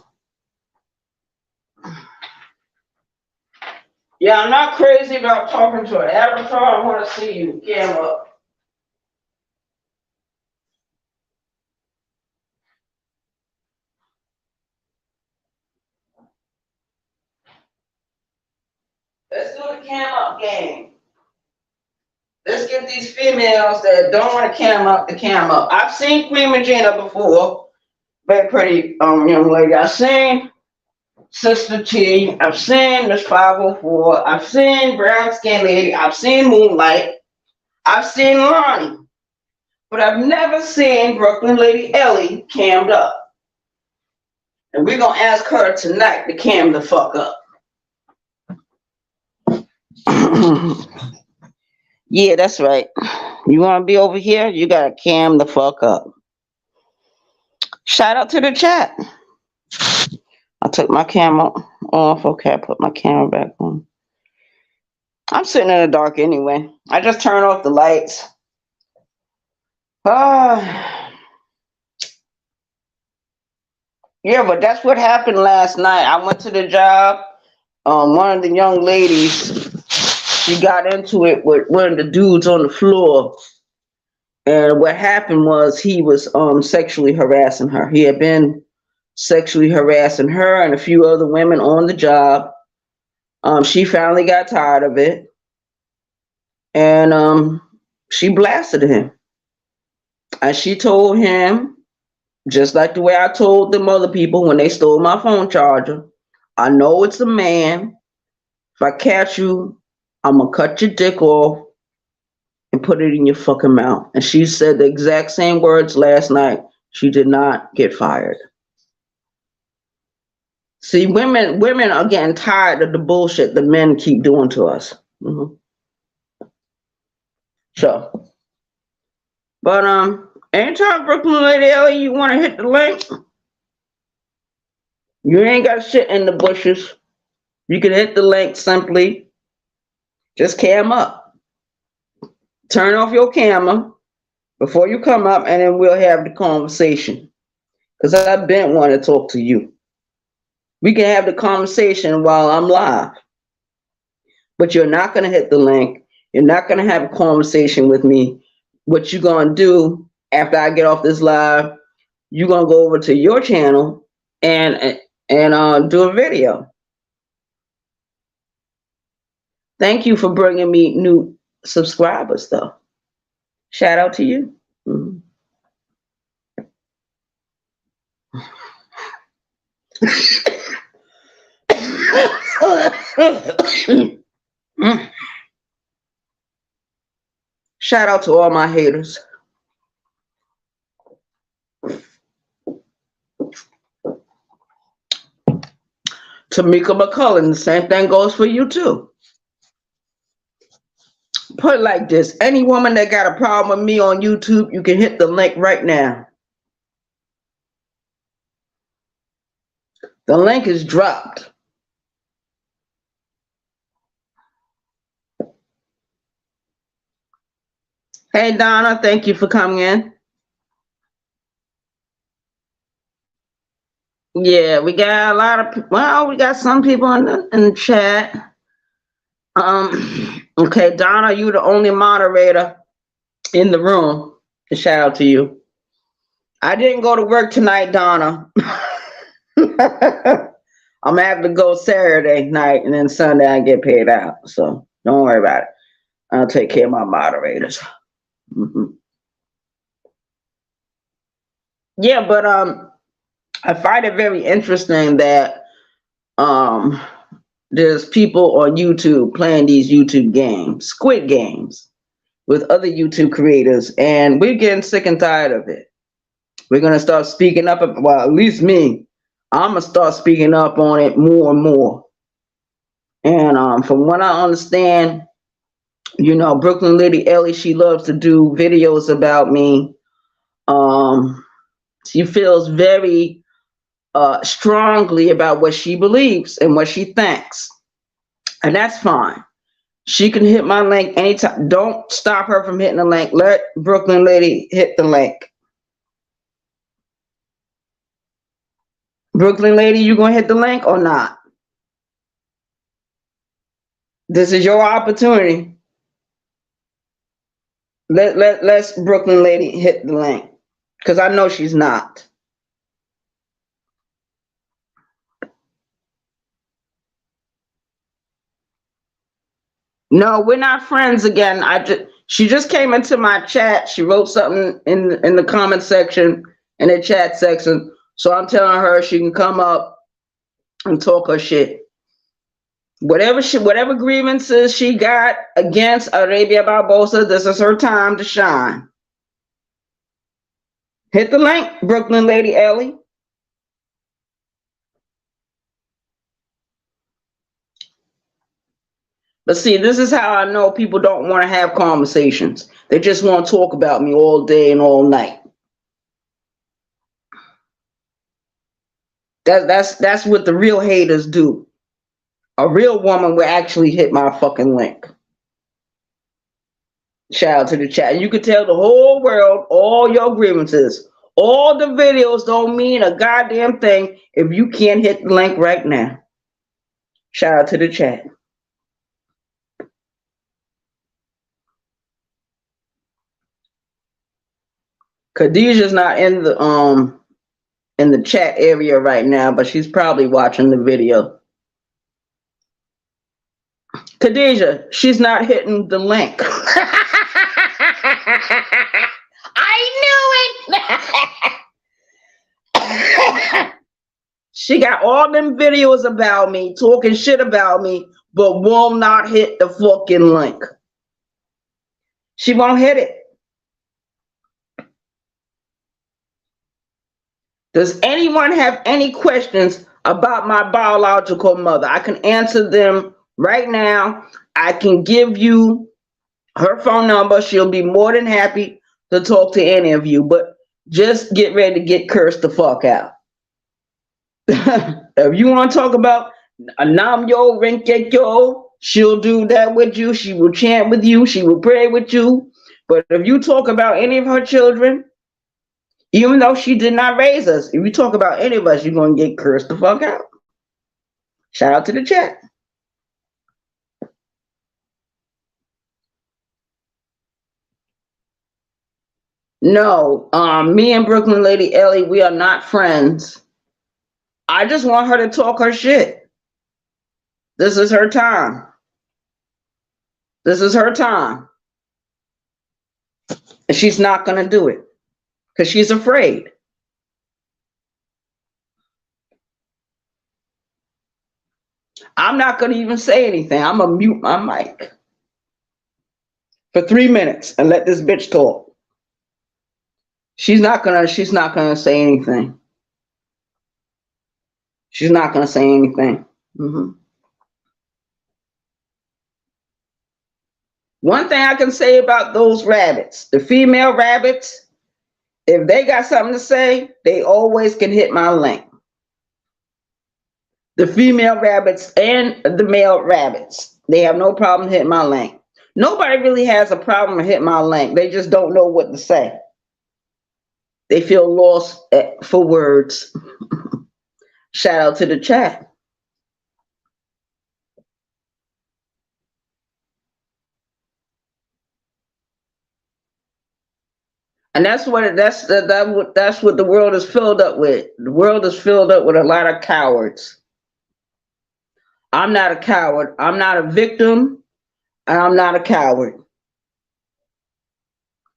Yeah, I'm not crazy about talking to an avatar. I want to see you. Camera. Let's do the cam up game. Let's get these females that don't want to cam up the cam up. I've seen Queen Regina before. Very pretty young lady. I've seen Sister T. I've seen Miss 504. I've seen Brown Skin Lady. I've seen Moonlight. I've seen Lonnie. But I've never seen Brooklyn Lady Ellie cammed up. And we're going to ask her tonight to cam the fuck up. Yeah, that's right. You want to be over here? You got to cam the fuck up. Shout out to the chat. I took my camera off. Okay, I put my camera back on. I'm sitting in the dark anyway. I just turned off the lights. Yeah, but that's what happened last night. I went to the job. One of the young ladies, she got into it with one of the dudes on the floor. And what happened was he was sexually harassing her. He had been sexually harassing her and a few other women on the job. She finally got tired of it. And she blasted him. And she told him, just like the way I told them other people when they stole my phone charger, I know it's a man. If I catch you, I'm going to cut your dick off and put it in your fucking mouth. And she said the exact same words last night. She did not get fired. See, women are getting tired of the bullshit the men keep doing to us. Mm-hmm. So, but anytime Brooklyn Lady Ellie, you want to hit the link, You ain't got shit in the bushes. You can hit the link simply. Just cam up. Turn off your camera before you come up, and then we'll have the conversation. Because I've been wanting to talk to you. We can have the conversation while I'm live. But you're not going to hit the link. You're not going to have a conversation with me. What you're going to do after I get off this live, you're going to go over to your channel and do a video. Thank you for bringing me new subscribers, though. Shout out to you. Mm-hmm. Shout out to all my haters. Tamika McCullen, the same thing goes for you too. Put it like this. Any woman that got a problem with me on YouTube, you can hit the link right now. The link is dropped. Hey, Donna, thank you for coming in. Yeah, we got a lot of, well, we got some people in the chat. Okay, Donna, you the only moderator in the room. A shout out to you. I didn't go to work tonight, Donna. I'm gonna have to go Saturday night, and then Sunday I get paid out. So don't worry about it. I'll take care of my moderators. Mm-hmm. Yeah, but I find it very interesting that there's people on YouTube playing these YouTube games, Squid Games, with other YouTube creators, and we're getting sick and tired of it. We're gonna start speaking up. Well, at least me. I'm gonna start speaking up on it more and more. And from what I understand, you know, Brooklyn Lady Ellie, she loves to do videos about me. She feels very strongly about what she believes and what she thinks. And that's fine. She can hit my link anytime. Don't stop her from hitting the link. Let Brooklyn Lady hit the link. Brooklyn Lady, you gonna hit the link or not? This is your opportunity. Let's Brooklyn Lady hit the link, because I know she's not. No, we're not friends again. She just came into my chat. She wrote something in the comment section, in the chat section. So I'm telling her she can come up and talk her shit. Whatever grievances she got against Arabia Barbosa, this is her time to shine. Hit the link, Brooklyn Lady Ellie. But see, this is how I know people don't want to have conversations. They just want to talk about me all day and all night. That's what the real haters do. A real woman will actually hit my fucking link. Shout out to the chat. You can tell the whole world all your grievances. All the videos don't mean a goddamn thing if you can't hit the link right now. Shout out to the chat. Khadijah's not in the chat area right now, but she's probably watching the video. Khadijah, she's not hitting the link. I knew it. She got all them videos about me, talking shit about me, but will not hit the fucking link. She won't hit it. Does anyone have any questions about my biological mother? I can answer them right now. I can give you her phone number. She'll be more than happy to talk to any of you, but just get ready to get cursed the fuck out. If you want to talk about Nam Yo Renkekyo, she'll do that with you. She will chant with you. She will pray with you. But if you talk about any of her children, even though she did not raise us, if you talk about any of us, you're going to get cursed the fuck out. Shout out to the chat. No, me and Brooklyn Lady Ellie, we are not friends. I just want her to talk her shit. This is her time. This is her time. And she's not going to do it because she's afraid. I'm not going to even say anything. I'm going to mute my mic for 3 minutes and let this bitch talk. She's not gonna say anything. She's not gonna say anything. One thing I can say about those rabbits, the female rabbits, if they got something to say, they always can hit my link. The female rabbits and the male rabbits, they have no problem hitting my link. Nobody really has a problem with hitting my link. They just don't know what to say. They feel lost for words. Shout out to the chat. And that's what the world is filled up with. The world is filled up with a lot of cowards. I'm not a coward. I'm not a victim, and I'm not a coward.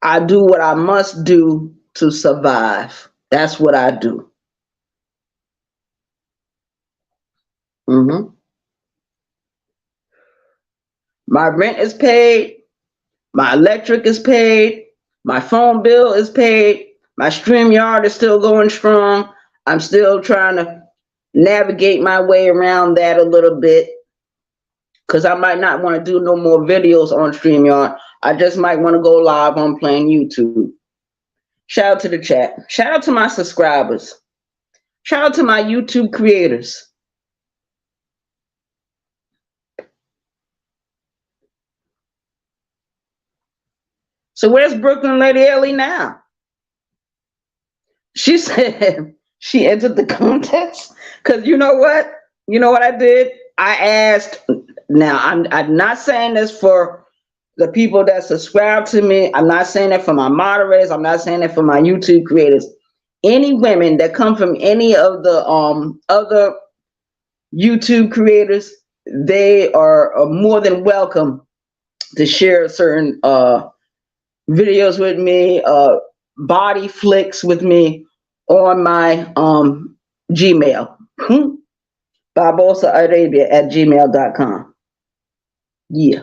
I do what I must do to survive. That's what I do. My rent is paid. My electric is paid. My phone bill is paid. My StreamYard is still going strong. I'm still trying to navigate my way around that a little bit because I might not want to do no more videos on StreamYard. I just might want to go live on Plain YouTube. Shout out to the chat. Shout out to my subscribers. Shout out to my YouTube creators. So where's Brooklyn Lady Ellie now? She said she entered the contest. Because you know what? You know what I did? I asked, now I'm not saying this for the people that subscribe to me. I'm not saying that for my moderators. I'm not saying that for my YouTube creators. Any women that come from any of the other YouTube creators, they are more than welcome to share certain videos with me, body flicks with me on my Gmail. BarbosaArabia@gmail.com. Yeah.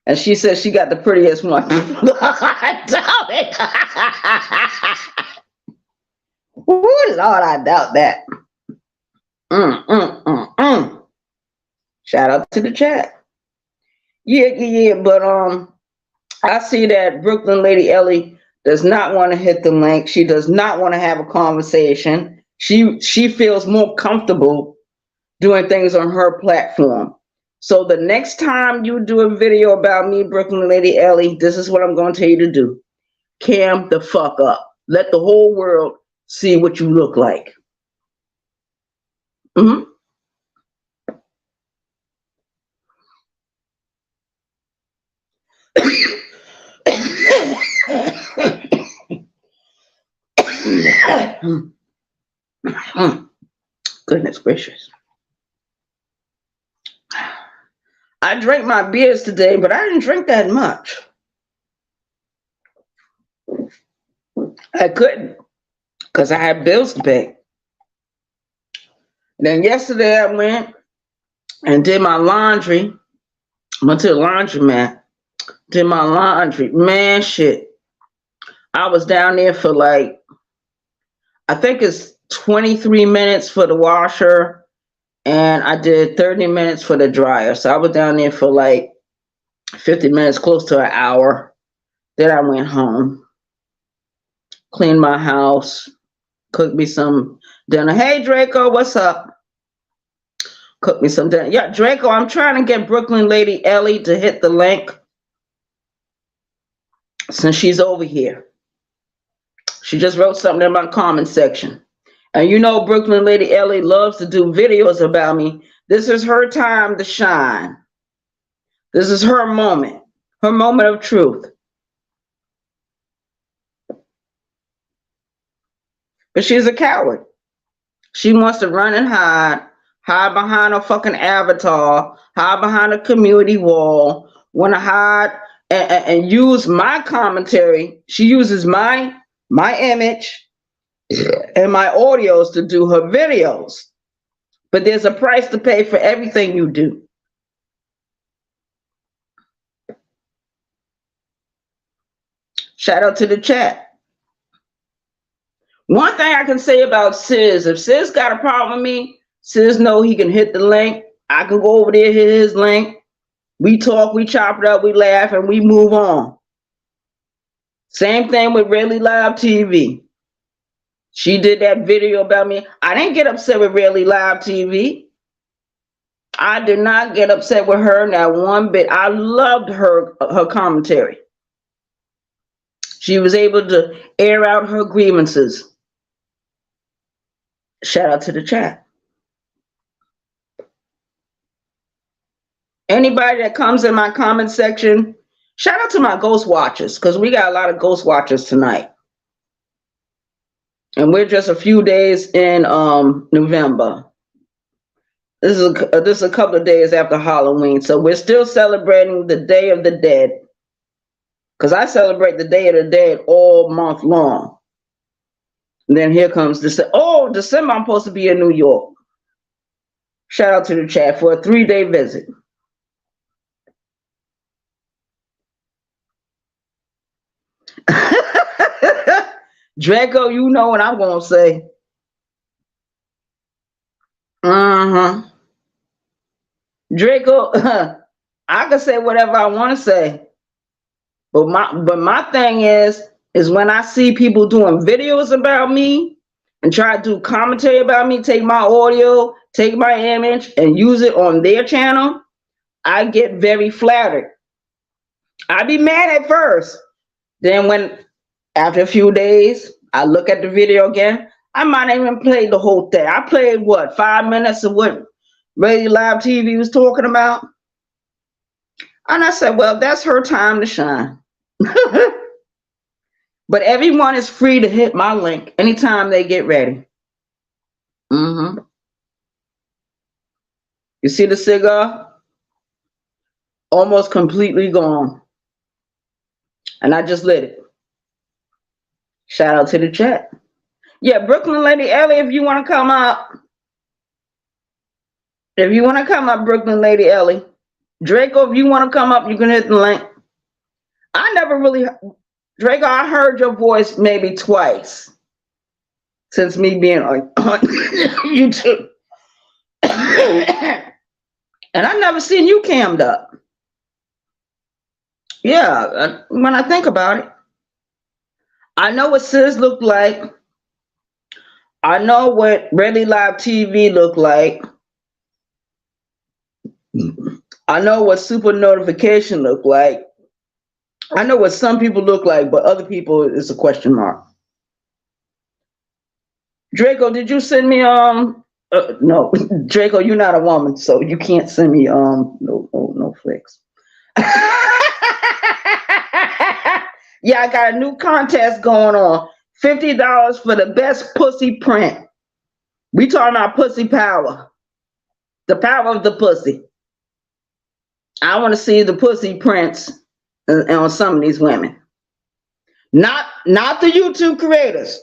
And she says she got the prettiest one. I doubt it. Ooh, Lord, I doubt that. Shout out to the chat. Yeah, but I see that Brooklyn Lady Ellie does not want to hit the link. She does not want to have a conversation. She feels more comfortable doing things on her platform. So the next time you do a video about me, Brooklyn Lady Ellie, this is what I'm going to tell you to do. Cam the fuck up. Let the whole world see what you look like. Goodness gracious. I drank my beers today, but I didn't drink that much. I couldn't because I had bills to pay. Then yesterday I went and did my laundry. Went to the laundromat, did my laundry. Man, shit. I was down there for like, I think it's 23 minutes for the washer, and I did 30 minutes for the dryer. So I was down there for like 50 minutes, close to an hour. Then I went home. clean my house, cook me some dinner. Hey, Draco, what's up? Cook me some dinner. Yeah, Draco, I'm trying to get Brooklyn Lady Ellie to hit the link since she's over here. She just wrote something in my comment section. And you know Brooklyn Lady Ellie loves to do videos about me. This is her time to shine. This is her moment of truth. But she's a coward. She wants to run and hide behind a fucking avatar, hide behind a community wall, want to hide and use my commentary. She uses my image and my audios to do her videos. But there's a price to pay for everything you do. Shout out to the chat. One thing I can say about Sis, if Sis got a problem with me, Sis know he can hit the link. I can go over there, hit his link. We talk, we chop it up, we laugh, and we move on. Same thing with Rarely Live TV. She did that video about me. I didn't get upset with Rarely Live TV. I did not get upset with her, not one bit. I loved her commentary. She was able to air out her grievances. Shout out to the chat. Anybody that comes in my comment section, shout out to my ghost watchers, because we got a lot of ghost watchers tonight. And we're just a few days in November. This is a couple of days after Halloween. So we're still celebrating the Day of the Dead. Because I celebrate the Day of the Dead all month long. And then here comes December. Oh, December, I'm supposed to be in New York. Shout out to the chat for a 3-day visit. Draco, you know what I'm going to say. Draco, I can say whatever I want to say. But my thing is when I see people doing videos about me and try to do commentary about me, take my audio, take my image, and use it on their channel, I get very flattered. I be mad at first. Then after a few days, I look at the video again. I might even play the whole thing. I played, 5 minutes of what Rarely Live TV was talking about? And I said, well, that's her time to shine. But everyone is free to hit my link anytime they get ready. You see the cigar? Almost completely gone. And I just lit it. Shout out to the chat. Yeah, Brooklyn Lady Ellie, if you want to come up. If you want to come up, Brooklyn Lady Ellie. Draco, if you want to come up, you can hit the link. Draco, I heard your voice maybe twice since me being on YouTube. And I've never seen you cammed up. Yeah, when I think about it. I know what Sis looked like. I know what Rarely Live TV looked like. I know what Super Notification looked like. I know what some people look like, but other people is a question mark. Draco, did you send me no, Draco, you're not a woman, so you can't send me no flicks. Yeah, I got a new contest going on. $50 for the best pussy print. We talking about pussy power. The power of the pussy. I want to see the pussy prints on some of these women. Not the YouTube creators.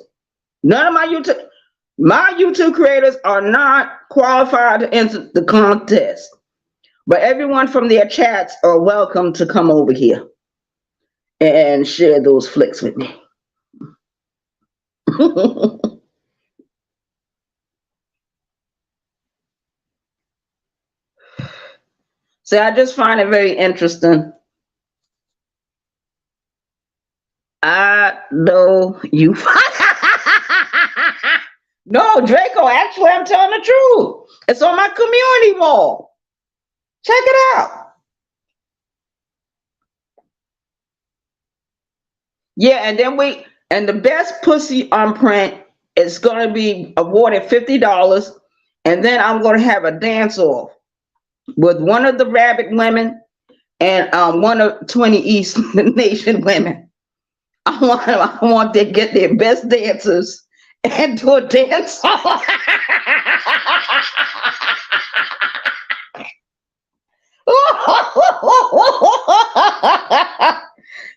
None of my YouTube creators are not qualified to enter the contest. But everyone from their chats are welcome to come over here and share those flicks with me. See, I just find it very interesting I know you. No, Draco, actually, I'm telling the truth. It's on my community wall. Check it out. Yeah, and the best pussy on print is going to be awarded $50. And then I'm going to have a dance off with one of the rabbit women and one of 20 East Nation women. I want to get their best dancers and do a dance off.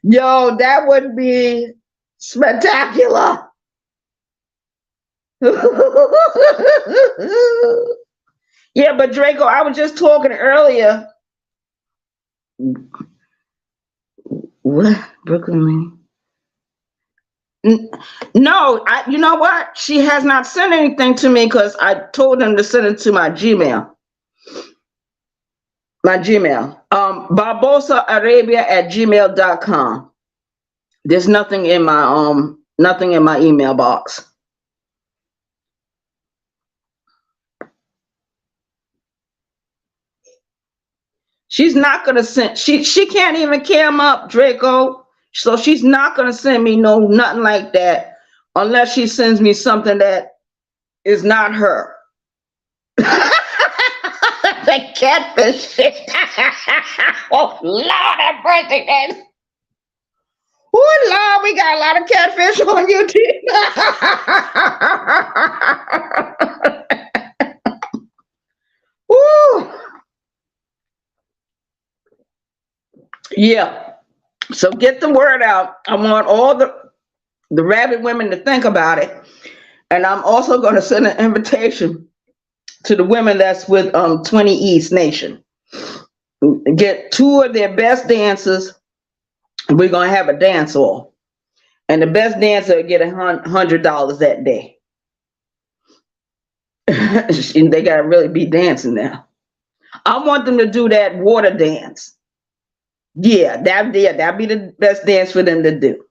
Yo, that would be spectacular. Yeah, but Draco, I was just talking earlier. What? Brooklyn? No, you know what? She has not sent anything to me because I told them to send it to my Gmail. My Gmail. BarbosaArabia@gmail.com. There's nothing in my email box. She's not gonna send. She can't even cam up, Draco. So she's not gonna send me nothing like that unless she sends me something that is not her. The catfish. Oh Lord, have mercy, man. Oh Lord, we got a lot of catfish on YouTube. Woo. Yeah. So get the word out. I want all the rabbit women to think about it. And I'm also going to send an invitation to the women that's with 20 East Nation. Get 2 of their best dancers. We're going to have a dance off. And the best dancer will get $100 that day. They got to really be dancing now. I want them to do that water dance. Yeah, that'd be the best dance for them to do.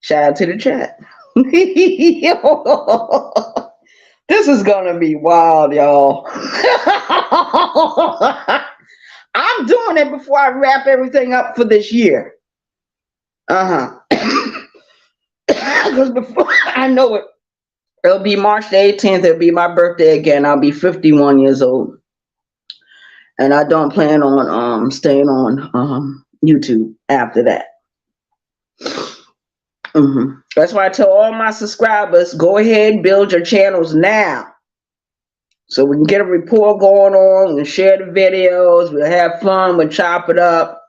Shout out to the chat. This is gonna be wild, y'all. I'm doing it before I wrap everything up for this year. Because before I know it, it'll be March the 18th. It'll be my birthday again. I'll be 51 years old. And I don't plan on staying on YouTube after that. That's why I tell all my subscribers, go ahead and build your channels now. So we can get a report going on, and share the videos, we'll have fun, we'll chop it up.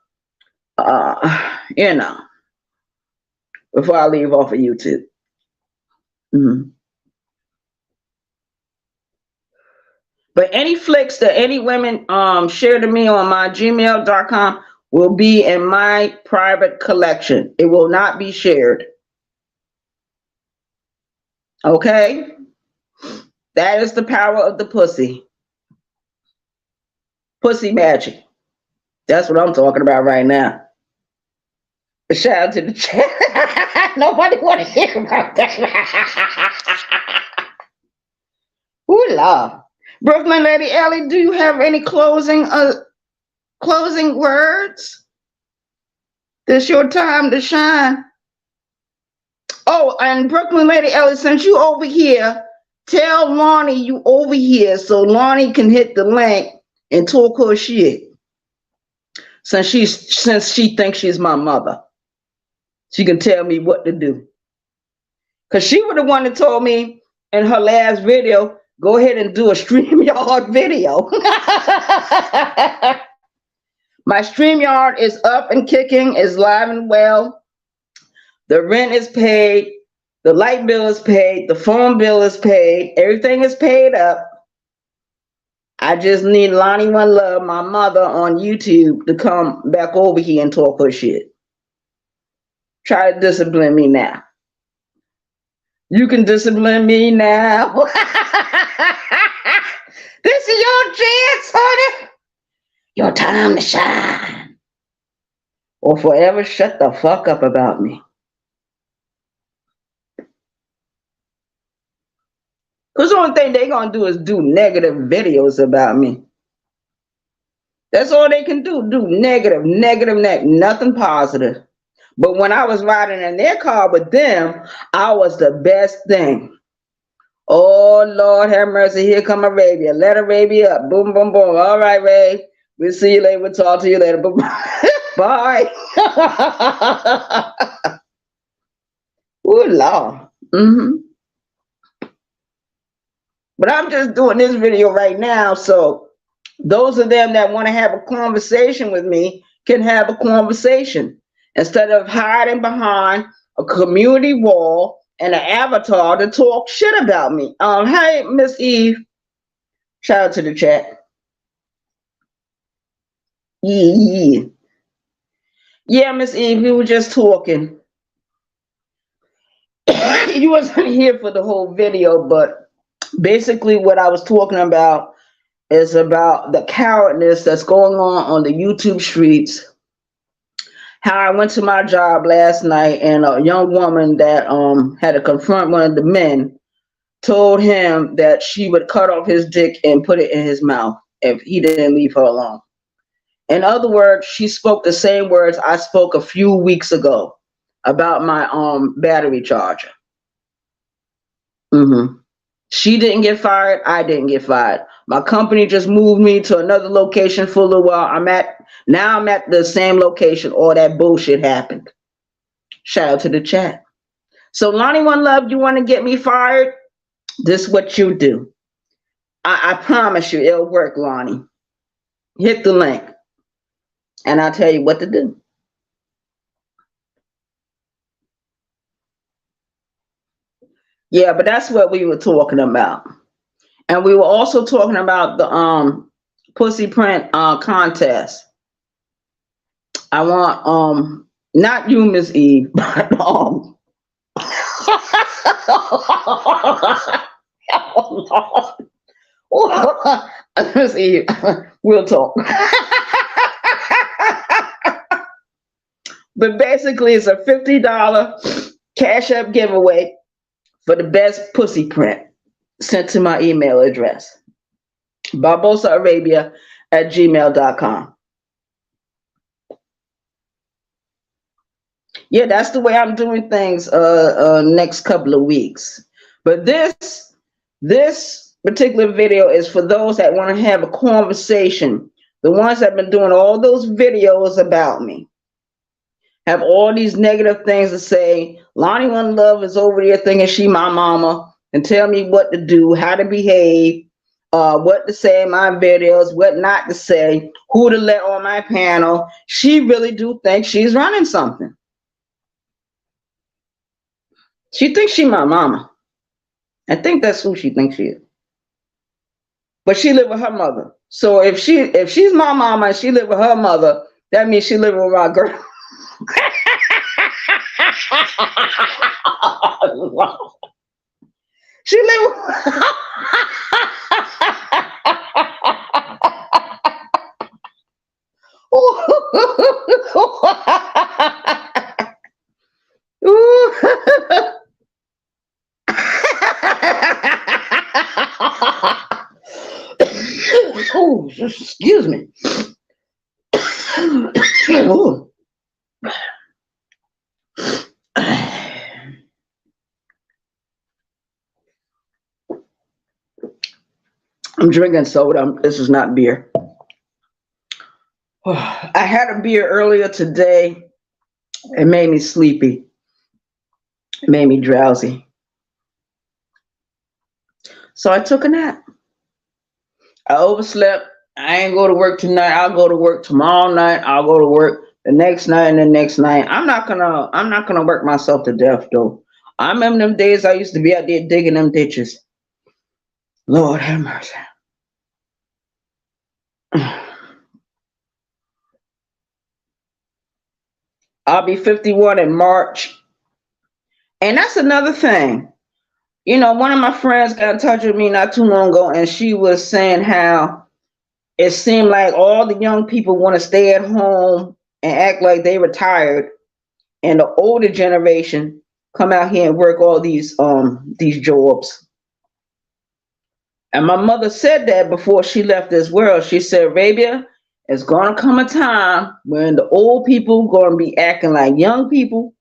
Before I leave off of YouTube. But any flicks that any women share to me on my gmail.com will be in my private collection. It will not be shared. Okay? That is the power of the pussy. Pussy magic. That's what I'm talking about right now. Shout out to the chat. Nobody want to hear about that. Ooh, Lord. Brooklyn Lady Ellie, do you have any closing words? This your time to shine. Oh, and Brooklyn Lady Ellie, since you over here, tell Lonnie you over here so Lonnie can hit the link and talk her shit. Since she thinks she's my mother, she can tell me what to do. Because she was the one that told me in her last video, go ahead and do a StreamYard video. My StreamYard is up and kicking, is live and well. The rent is paid. The light bill is paid. The phone bill is paid. Everything is paid up. I just need Lonnie One Love, my mother, on YouTube to come back over here and talk her shit. Try to discipline me now. You can discipline me now. This is your chance, honey. Your time to shine. Or forever shut the fuck up about me. Because the only thing they gonna do is do negative videos about me. That's all they can do. Do negative, nothing positive. But when I was riding in their car with them, I was the best thing. Oh Lord have mercy. Here come Arabia. Let Arabia up. Boom, boom, boom. All right, Ray. We'll see you later. We'll talk to you later. Bye. Oh Lord. But I'm just doing this video right now, so those of them that want to have a conversation with me can have a conversation instead of hiding behind a community wall and an avatar to talk shit about me. Hey, Miss Eve. Shout out to the chat. Yeah, Miss Eve, we were just talking. You wasn't here for the whole video, but basically what I was talking about is about the cowardness that's going on the YouTube streets. How I went to my job last night and a young woman that had to confront one of the men told him that she would cut off his dick and put it in his mouth if he didn't leave her alone. In other words, she spoke the same words I spoke a few weeks ago about my battery charger. She didn't get fired. I didn't get fired. My company just moved me to another location for a little while. I'm at the same location. All that bullshit happened. Shout out to the chat. So Lonnie One Love, you want to get me fired? This is what you do. I promise you it'll work, Lonnie. Hit the link and I'll tell you what to do. Yeah, but that's what we were talking about. And we were also talking about the pussy print contest. I want not you, Miss Eve, but Miss Eve, we'll talk. But basically it's a $50 Cash App giveaway for the best pussy print sent to my email address, barbosaarabia@gmail.com. Yeah, that's the way I'm doing things next couple of weeks. But this particular video is for those that want to have a conversation. The ones that have been doing all those videos about me have all these negative things to say. Lonnie One Love is over there thinking she my mama and tell me what to do, how to behave, what to say in my videos, what not to say, who to let on my panel. She really do think she's running something. She thinks she my mama. I think that's who she thinks she is. But she live with her mother. So if she's my mama and she live with her mother, that means she live with my girl. She live oh, excuse me. I'm drinking soda. This is not beer. I had a beer earlier today. It made me sleepy. It made me drowsy. So I took a nap. I overslept. I ain't go to work tonight. I'll go to work tomorrow night. I'll go to work the next night and the next night. I'm not gonna work myself to death though. I remember them days I used to be out there digging them ditches. Lord have mercy. I'll be 51 in March. And that's another thing. You know, one of my friends got in touch with me not too long ago, and she was saying how it seemed like all the young people want to stay at home and act like they retired, and the older generation come out here and work all these jobs. And my mother said that before she left this world. She said, Arabia, it's going to come a time when the old people going to be acting like young people,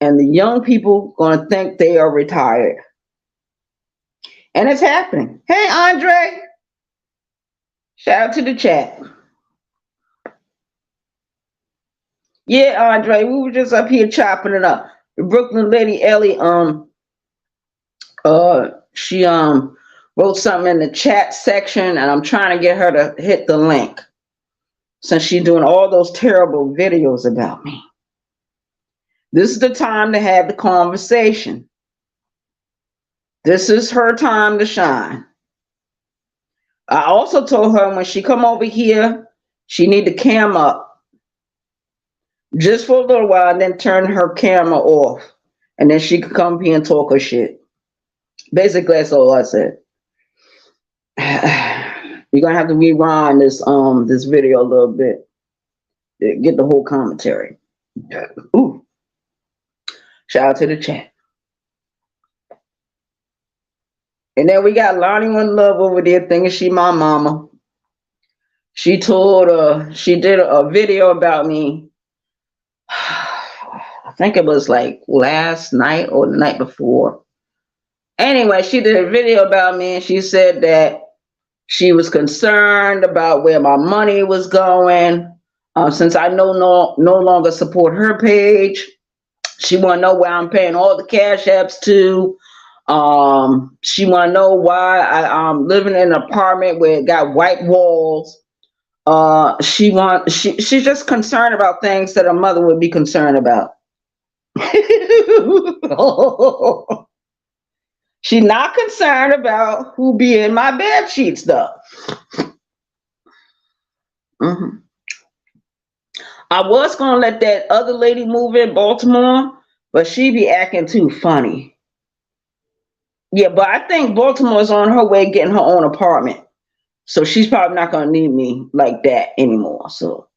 and the young people going to think they are retired. And it's happening. Hey, Andre. Shout out to the chat. Yeah, Andre, we were just up here chopping it up. The Brooklyn lady Ellie, she wrote something in the chat section, and I'm trying to get her to hit the link since she's doing all those terrible videos about me. This is the time to have the conversation. This is her time to shine. I also told her when she come over here, she need the camera up just for a little while, and then turn her camera off, and then she could come here and talk her shit. Basically, that's all I said. You're gonna have to rewind this video a little bit to get the whole commentary. Ooh. Shout out to the chat. And then we got Lonnie One Love over there thinking she my mama. She did a video about me. I think it was like last night or the night before. Anyway, she did a video about me, and she said that she was concerned about where my money was going. Since I no longer support her page, she want to know where I'm paying all the cash apps to. She want to know why I'm living in an apartment where it got white walls. She's just concerned about things that a mother would be concerned about. She's not concerned about who be in my bed sheets though. I was gonna let that other lady move in Baltimore, but she be acting too funny. Yeah, but I think Baltimore's on her way getting her own apartment. So she's probably not gonna need me like that anymore. So,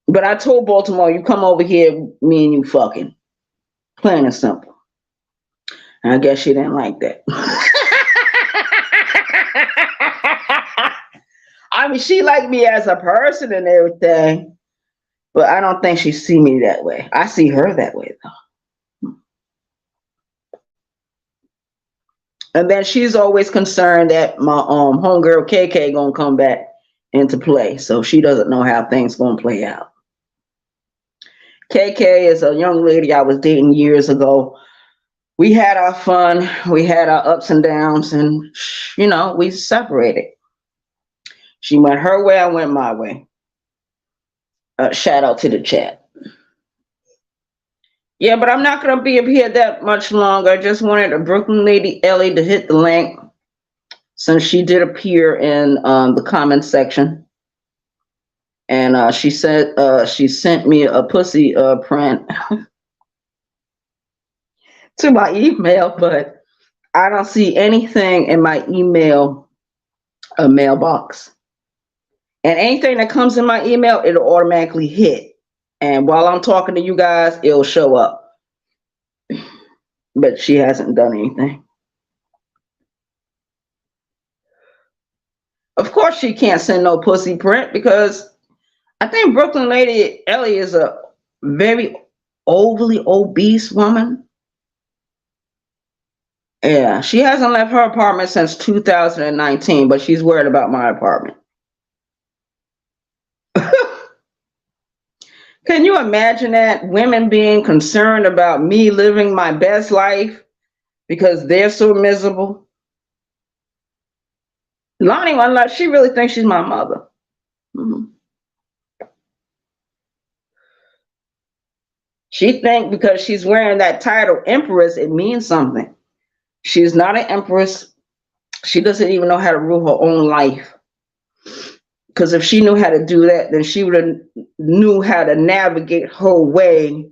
but I told Baltimore, you come over here, me and you fucking. Plain and simple. And I guess she didn't like that. I mean, she liked me as a person and everything, but I don't think she see me that way. I see her that way though. And then she's always concerned that my homegirl KK gonna come back into play, so she doesn't know how things gonna play out. KK is a young lady I was dating years ago. We had our fun, we had our ups and downs, and you know, we separated. She went her way, I went my way. Shout out to the chat. Yeah, but I'm not gonna be up here that much longer. I just wanted a Brooklyn lady Ellie to hit the link since she did appear in the comment section. And she said she sent me a pussy print to my email, but I don't see anything in my email mailbox. And anything that comes in my email, it'll automatically hit. And while I'm talking to you guys, it'll show up. But she hasn't done anything. Of course she can't send no pussy print because I think Brooklyn lady Ellie is a very overly obese woman. Yeah, she hasn't left her apartment since 2019, but she's worried about my apartment. Can you imagine that? Women being concerned about me living my best life because they're so miserable? Lonnie, she really thinks she's my mother. She thinks because she's wearing that title Empress, it means something. She's not an empress. She doesn't even know how to rule her own life. Because if she knew how to do that, then she would have knew how to navigate her way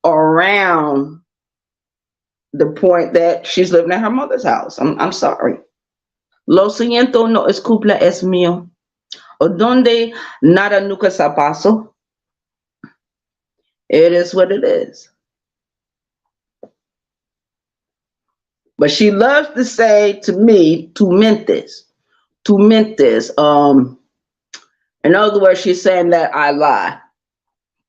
around the point that she's living at her mother's house. I'm sorry. Lo siento, no es culpa es mío. O donde nada nunca se pasó. It is what it is. But she loves to say to me, tu mentes. Tu mentes. In other words, she's saying that I lie.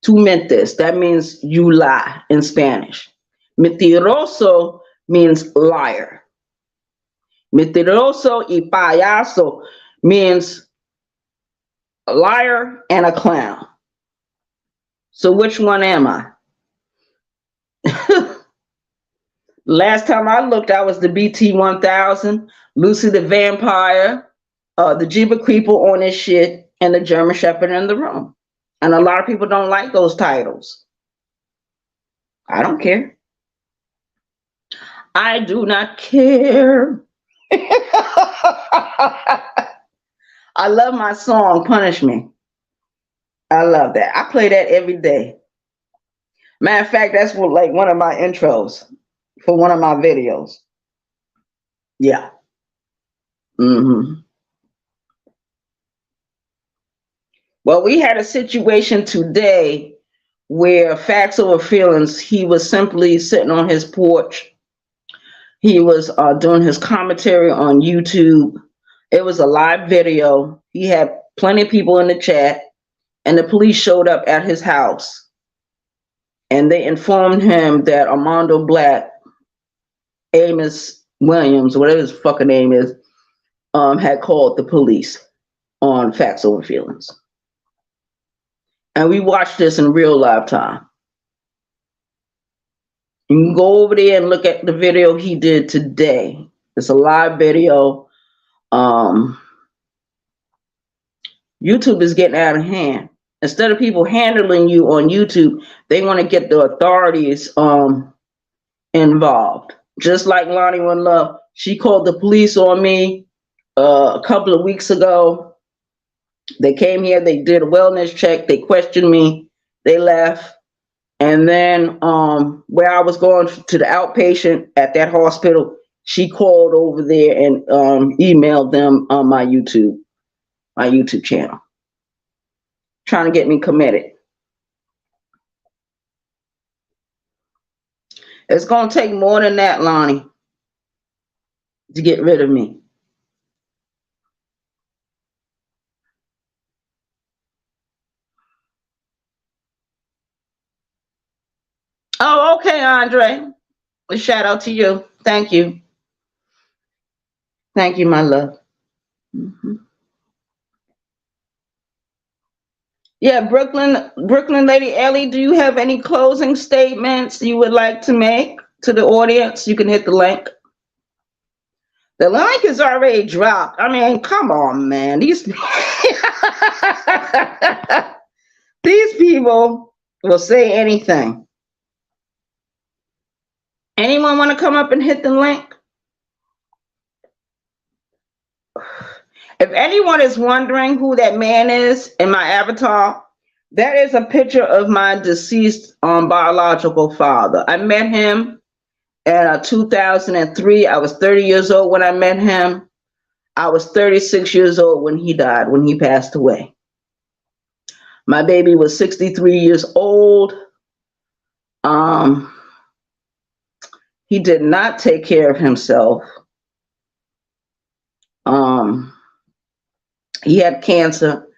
Tu mentes. That means you lie in Spanish. Mentiroso means liar. Mentiroso y payaso means a liar and a clown. So which one am I? Last time I looked, I was the BT1000, Lucy the Vampire, the Jeeba Creeper on this shit, and the German Shepherd in the room. And a lot of people don't like those titles. I don't care. I do not care. I love my song, Punish Me. I love that. I play that every day. Matter of fact, that's what, like, one of my intros for one of my videos. Yeah. Well, we had a situation today where Facts Over Feelings, he was simply sitting on his porch. He was doing his commentary on YouTube. It was a live video. He had plenty of people in the chat, and the police showed up at his house. And they informed him that Armando Black, Amos Williams, whatever his fucking name is, had called the police on Facts Over Feelings. And we watched this in real live time. You can go over there and look at the video he did today. It's a live video. YouTube is getting out of hand. Instead of people handling you on YouTube, they want to get the authorities involved. Just like Lonnie One Love, she called the police on me a couple of weeks ago. They came here, they did a wellness check, they questioned me, they left. And then where I was going to the outpatient at that hospital, she called over there and emailed them on my YouTube channel, trying to get me committed. It's going to take more than that, Lonnie, to get rid of me. Oh, okay, Andre. A shout out to you. Thank you. Thank you, my love. Yeah, Brooklyn Lady Ellie, do you have any closing statements you would like to make to the audience? You can hit the link. The link is already dropped. I mean, come on, man. These people will say anything. Anyone want to come up and hit the link? If anyone is wondering who that man is in my avatar, that is a picture of my deceased biological father. I met him in 2003. I was 30 years old when I met him. I was 36 years old when he died, when he passed away. My baby was 63 years old. He did not take care of himself. He had cancer.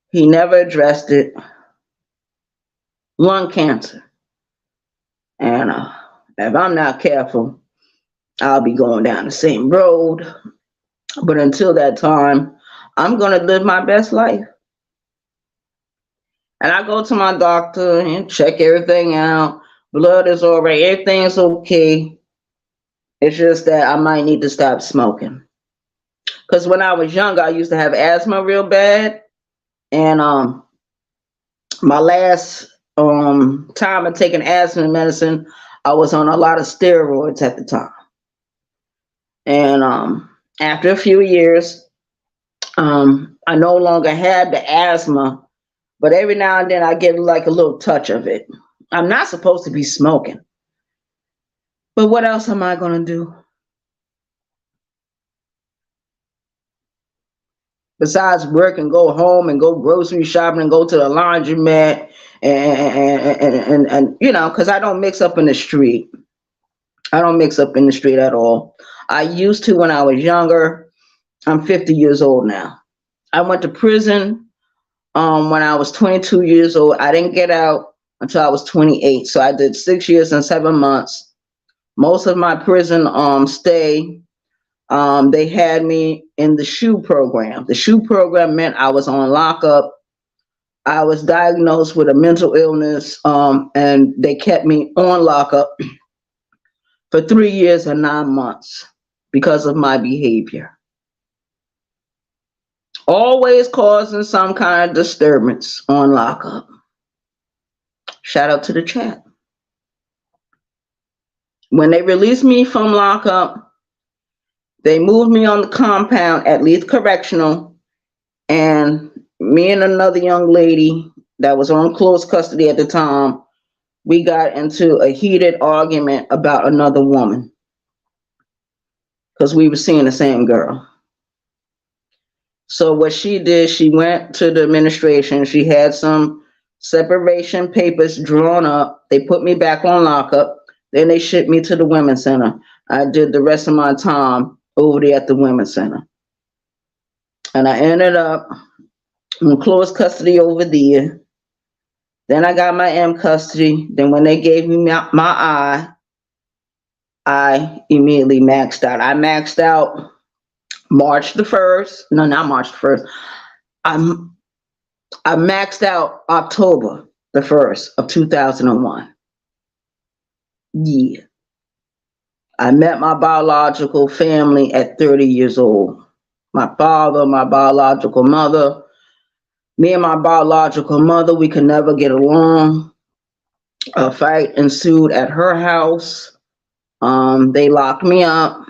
He never addressed it. Lung cancer. And if I'm not careful, I'll be going down the same road. But until that time, I'm going to live my best life. And I go to my doctor and check everything out. Blood is all right. Everything's okay. It's just that I might need to stop smoking. Because when I was younger, I used to have asthma real bad. And my last time of taking asthma medicine, I was on a lot of steroids at the time. And after a few years, I no longer had the asthma. But every now and then I get like a little touch of it. I'm not supposed to be smoking. But what else am I going to do? Besides work and go home and go grocery shopping and go to the laundromat and you know, because I don't mix up in the street. I don't mix up in the street at all. I used to when I was younger. I'm 50 years old now. I went to prison when I was 22 years old. I didn't get out until I was 28. So I did 6 years and 7 months. Most of my prison stay, they had me in the SHU program. The SHU program meant I was on lockup. I was diagnosed with a mental illness, and they kept me on lockup for 3 years and 9 months because of my behavior. Always causing some kind of disturbance on lockup. Shout out to the chat. When they released me from lockup, they moved me on the compound at Leith Correctional, and me and another young lady that was on close custody at the time, we got into a heated argument about another woman because we were seeing the same girl. So what she did, she went to the administration. She had some separation papers drawn up. They put me back on lockup. Then they shipped me to the Women's Center. I did the rest of my time over there at the Women's Center. And I ended up in close custody over there. Then I got my M custody. Then when they gave me my I immediately maxed out. I maxed out March the 1st. No, not March the 1st. I maxed out October the 1st of 2001. Yeah. I met my biological family at 30 years old. My father, my biological mother. Me and my biological mother, we could never get along. A fight ensued at her house. They locked me up.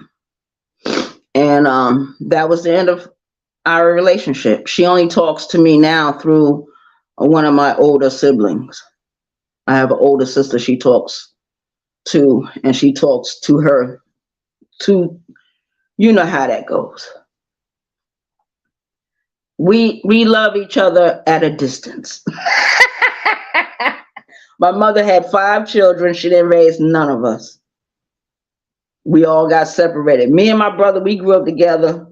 And that was the end of our relationship. She only talks to me now through one of my older siblings. I have an older sister she talks to, and she talks to her to, you know how that goes. We love each other at a distance. My mother had 5 children. She didn't raise none of us. We all got separated. Me and my brother, we grew up together.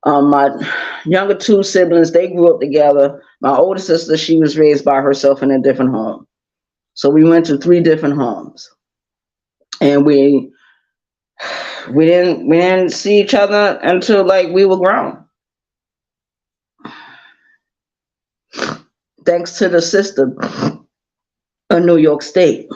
My younger 2 siblings, they grew up together. My older sister, she was raised by herself in a different home. So we went to 3 different homes. And we didn't see each other until like we were grown. Thanks to the system of New York State.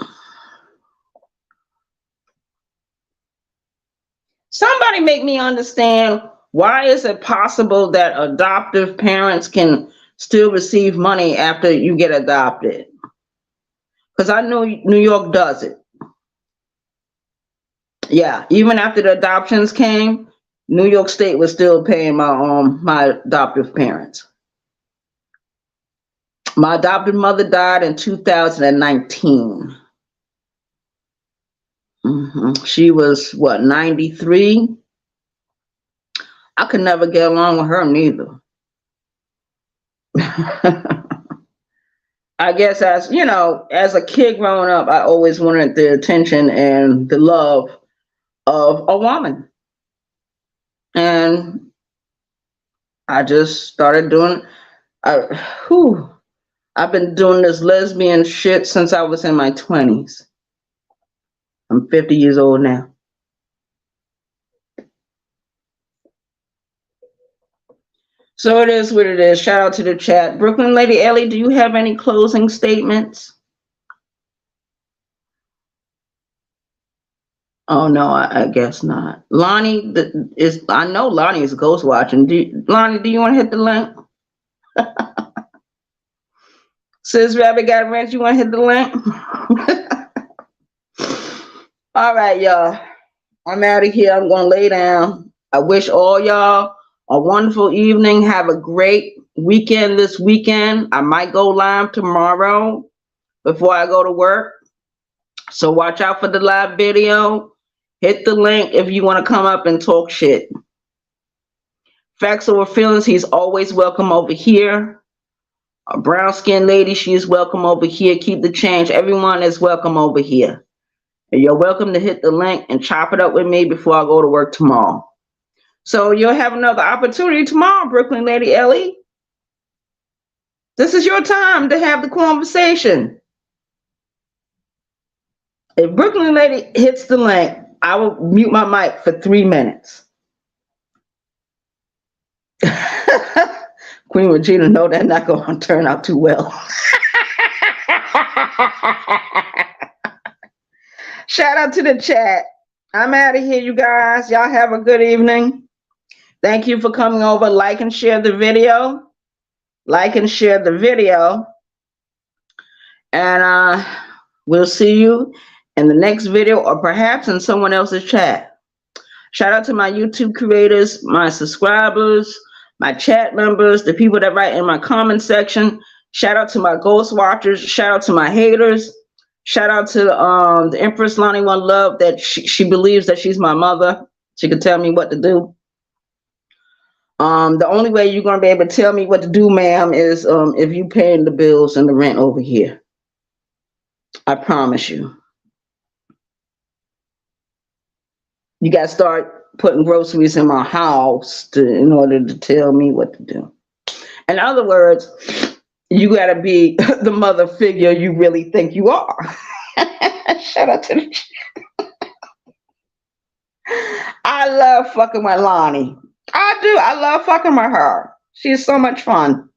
Somebody make me understand, why is it possible that adoptive parents can still receive money after you get adopted? Because I know New York does it. Yeah, even after the adoptions came, New York State was still paying my adoptive parents. My adopted mother died in 2019. She was, 93? I could never get along with her neither. I guess as a kid growing up, I always wanted the attention and the love of a woman. And I just started doing, I've been doing this lesbian shit since I was in my 20s. I'm 50 years old now. So it is what it is. Shout out to the chat. Brooklyn Lady Ellie, do you have any closing statements? Oh, no, I guess not. Lonnie I know Lonnie is ghost watching. Lonnie, do you want to hit the link? Sis Rabbit got a wrench, you want to hit the link? All right, y'all. I'm out of here. I'm going to lay down. I wish all y'all a wonderful evening. Have a great weekend this weekend. I might go live tomorrow before I go to work. So watch out for the live video. Hit the link if you want to come up and talk shit. Facts over feelings, he's always welcome over here. A brown skinned lady, she's welcome over here. Keep the change. Everyone is welcome over here. And you're welcome to hit the link and chop it up with me before I go to work tomorrow. So you'll have another opportunity tomorrow, Brooklyn Lady Ellie. This is your time to have the conversation. If Brooklyn Lady hits the link, I will mute my mic for 3 minutes. Queen Regina, no, that's not going to turn out too well. Shout out to the chat. I'm out of here, you guys. Y'all have a good evening. Thank you for coming over. Like and share the video. Like and share the video. And we'll see you in the next video or perhaps in someone else's chat. Shout out to my YouTube creators, my subscribers, my chat members, the people that write in my comment section. Shout out to my ghost watchers. Shout out to my haters. Shout out to the Empress Lonnie One Love that she believes that she's my mother. She can tell me what to do. The only way you're going to be able to tell me what to do, ma'am, is if you paying the bills and the rent over here. I promise you. You got to start putting groceries in my house in order to tell me what to do. In other words, you got to be the mother figure you really think you are. Shout out to the I love fucking with Lonnie. I do. I love fucking with her. She is so much fun.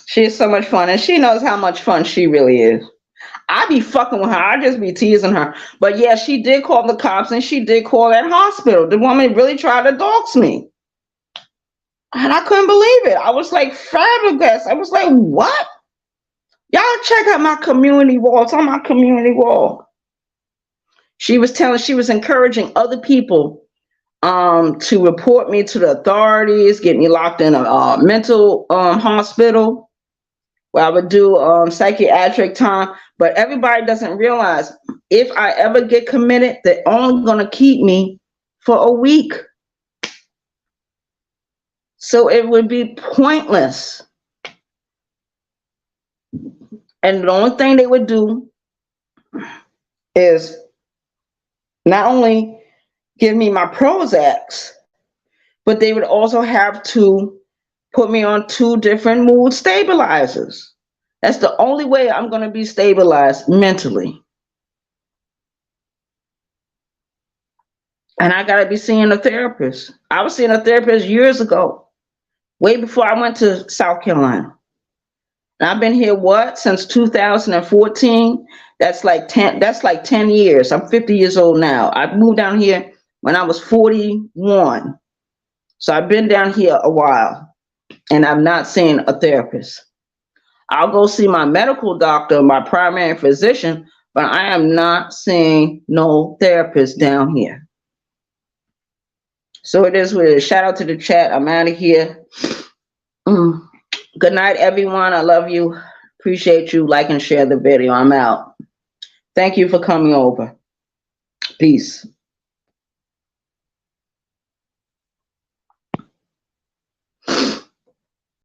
She is so much fun. And she knows how much fun she really is. I be fucking with her. I just be teasing her. But yeah, she did call the cops and she did call that hospital. The woman really tried to dox me. And I couldn't believe it. I was like flabbergasted. I was like, what? Y'all check out my community wall. It's on my community wall. She was encouraging other people to report me to the authorities, get me locked in a mental hospital where I would do psychiatric time. But everybody doesn't realize if I ever get committed, they're only going to keep me for a week. So it would be pointless. And the only thing they would do is not only give me my Prozacs, but they would also have to put me on 2 different mood stabilizers. That's the only way I'm going to be stabilized mentally. And I got to be seeing a therapist. I was seeing a therapist years ago, way before I went to South Carolina. And I've been here, since 2014. That's like 10 years. I'm 50 years old now. I moved down here when I was 41. So I've been down here a while and I've not seen a therapist. I'll go see my medical doctor, my primary physician, but I am not seeing no therapist down here. So it is weird. Shout out to the chat. I'm out of here. Good night, everyone. I love you. Appreciate you. Like and share the video. I'm out. Thank you for coming over. Peace.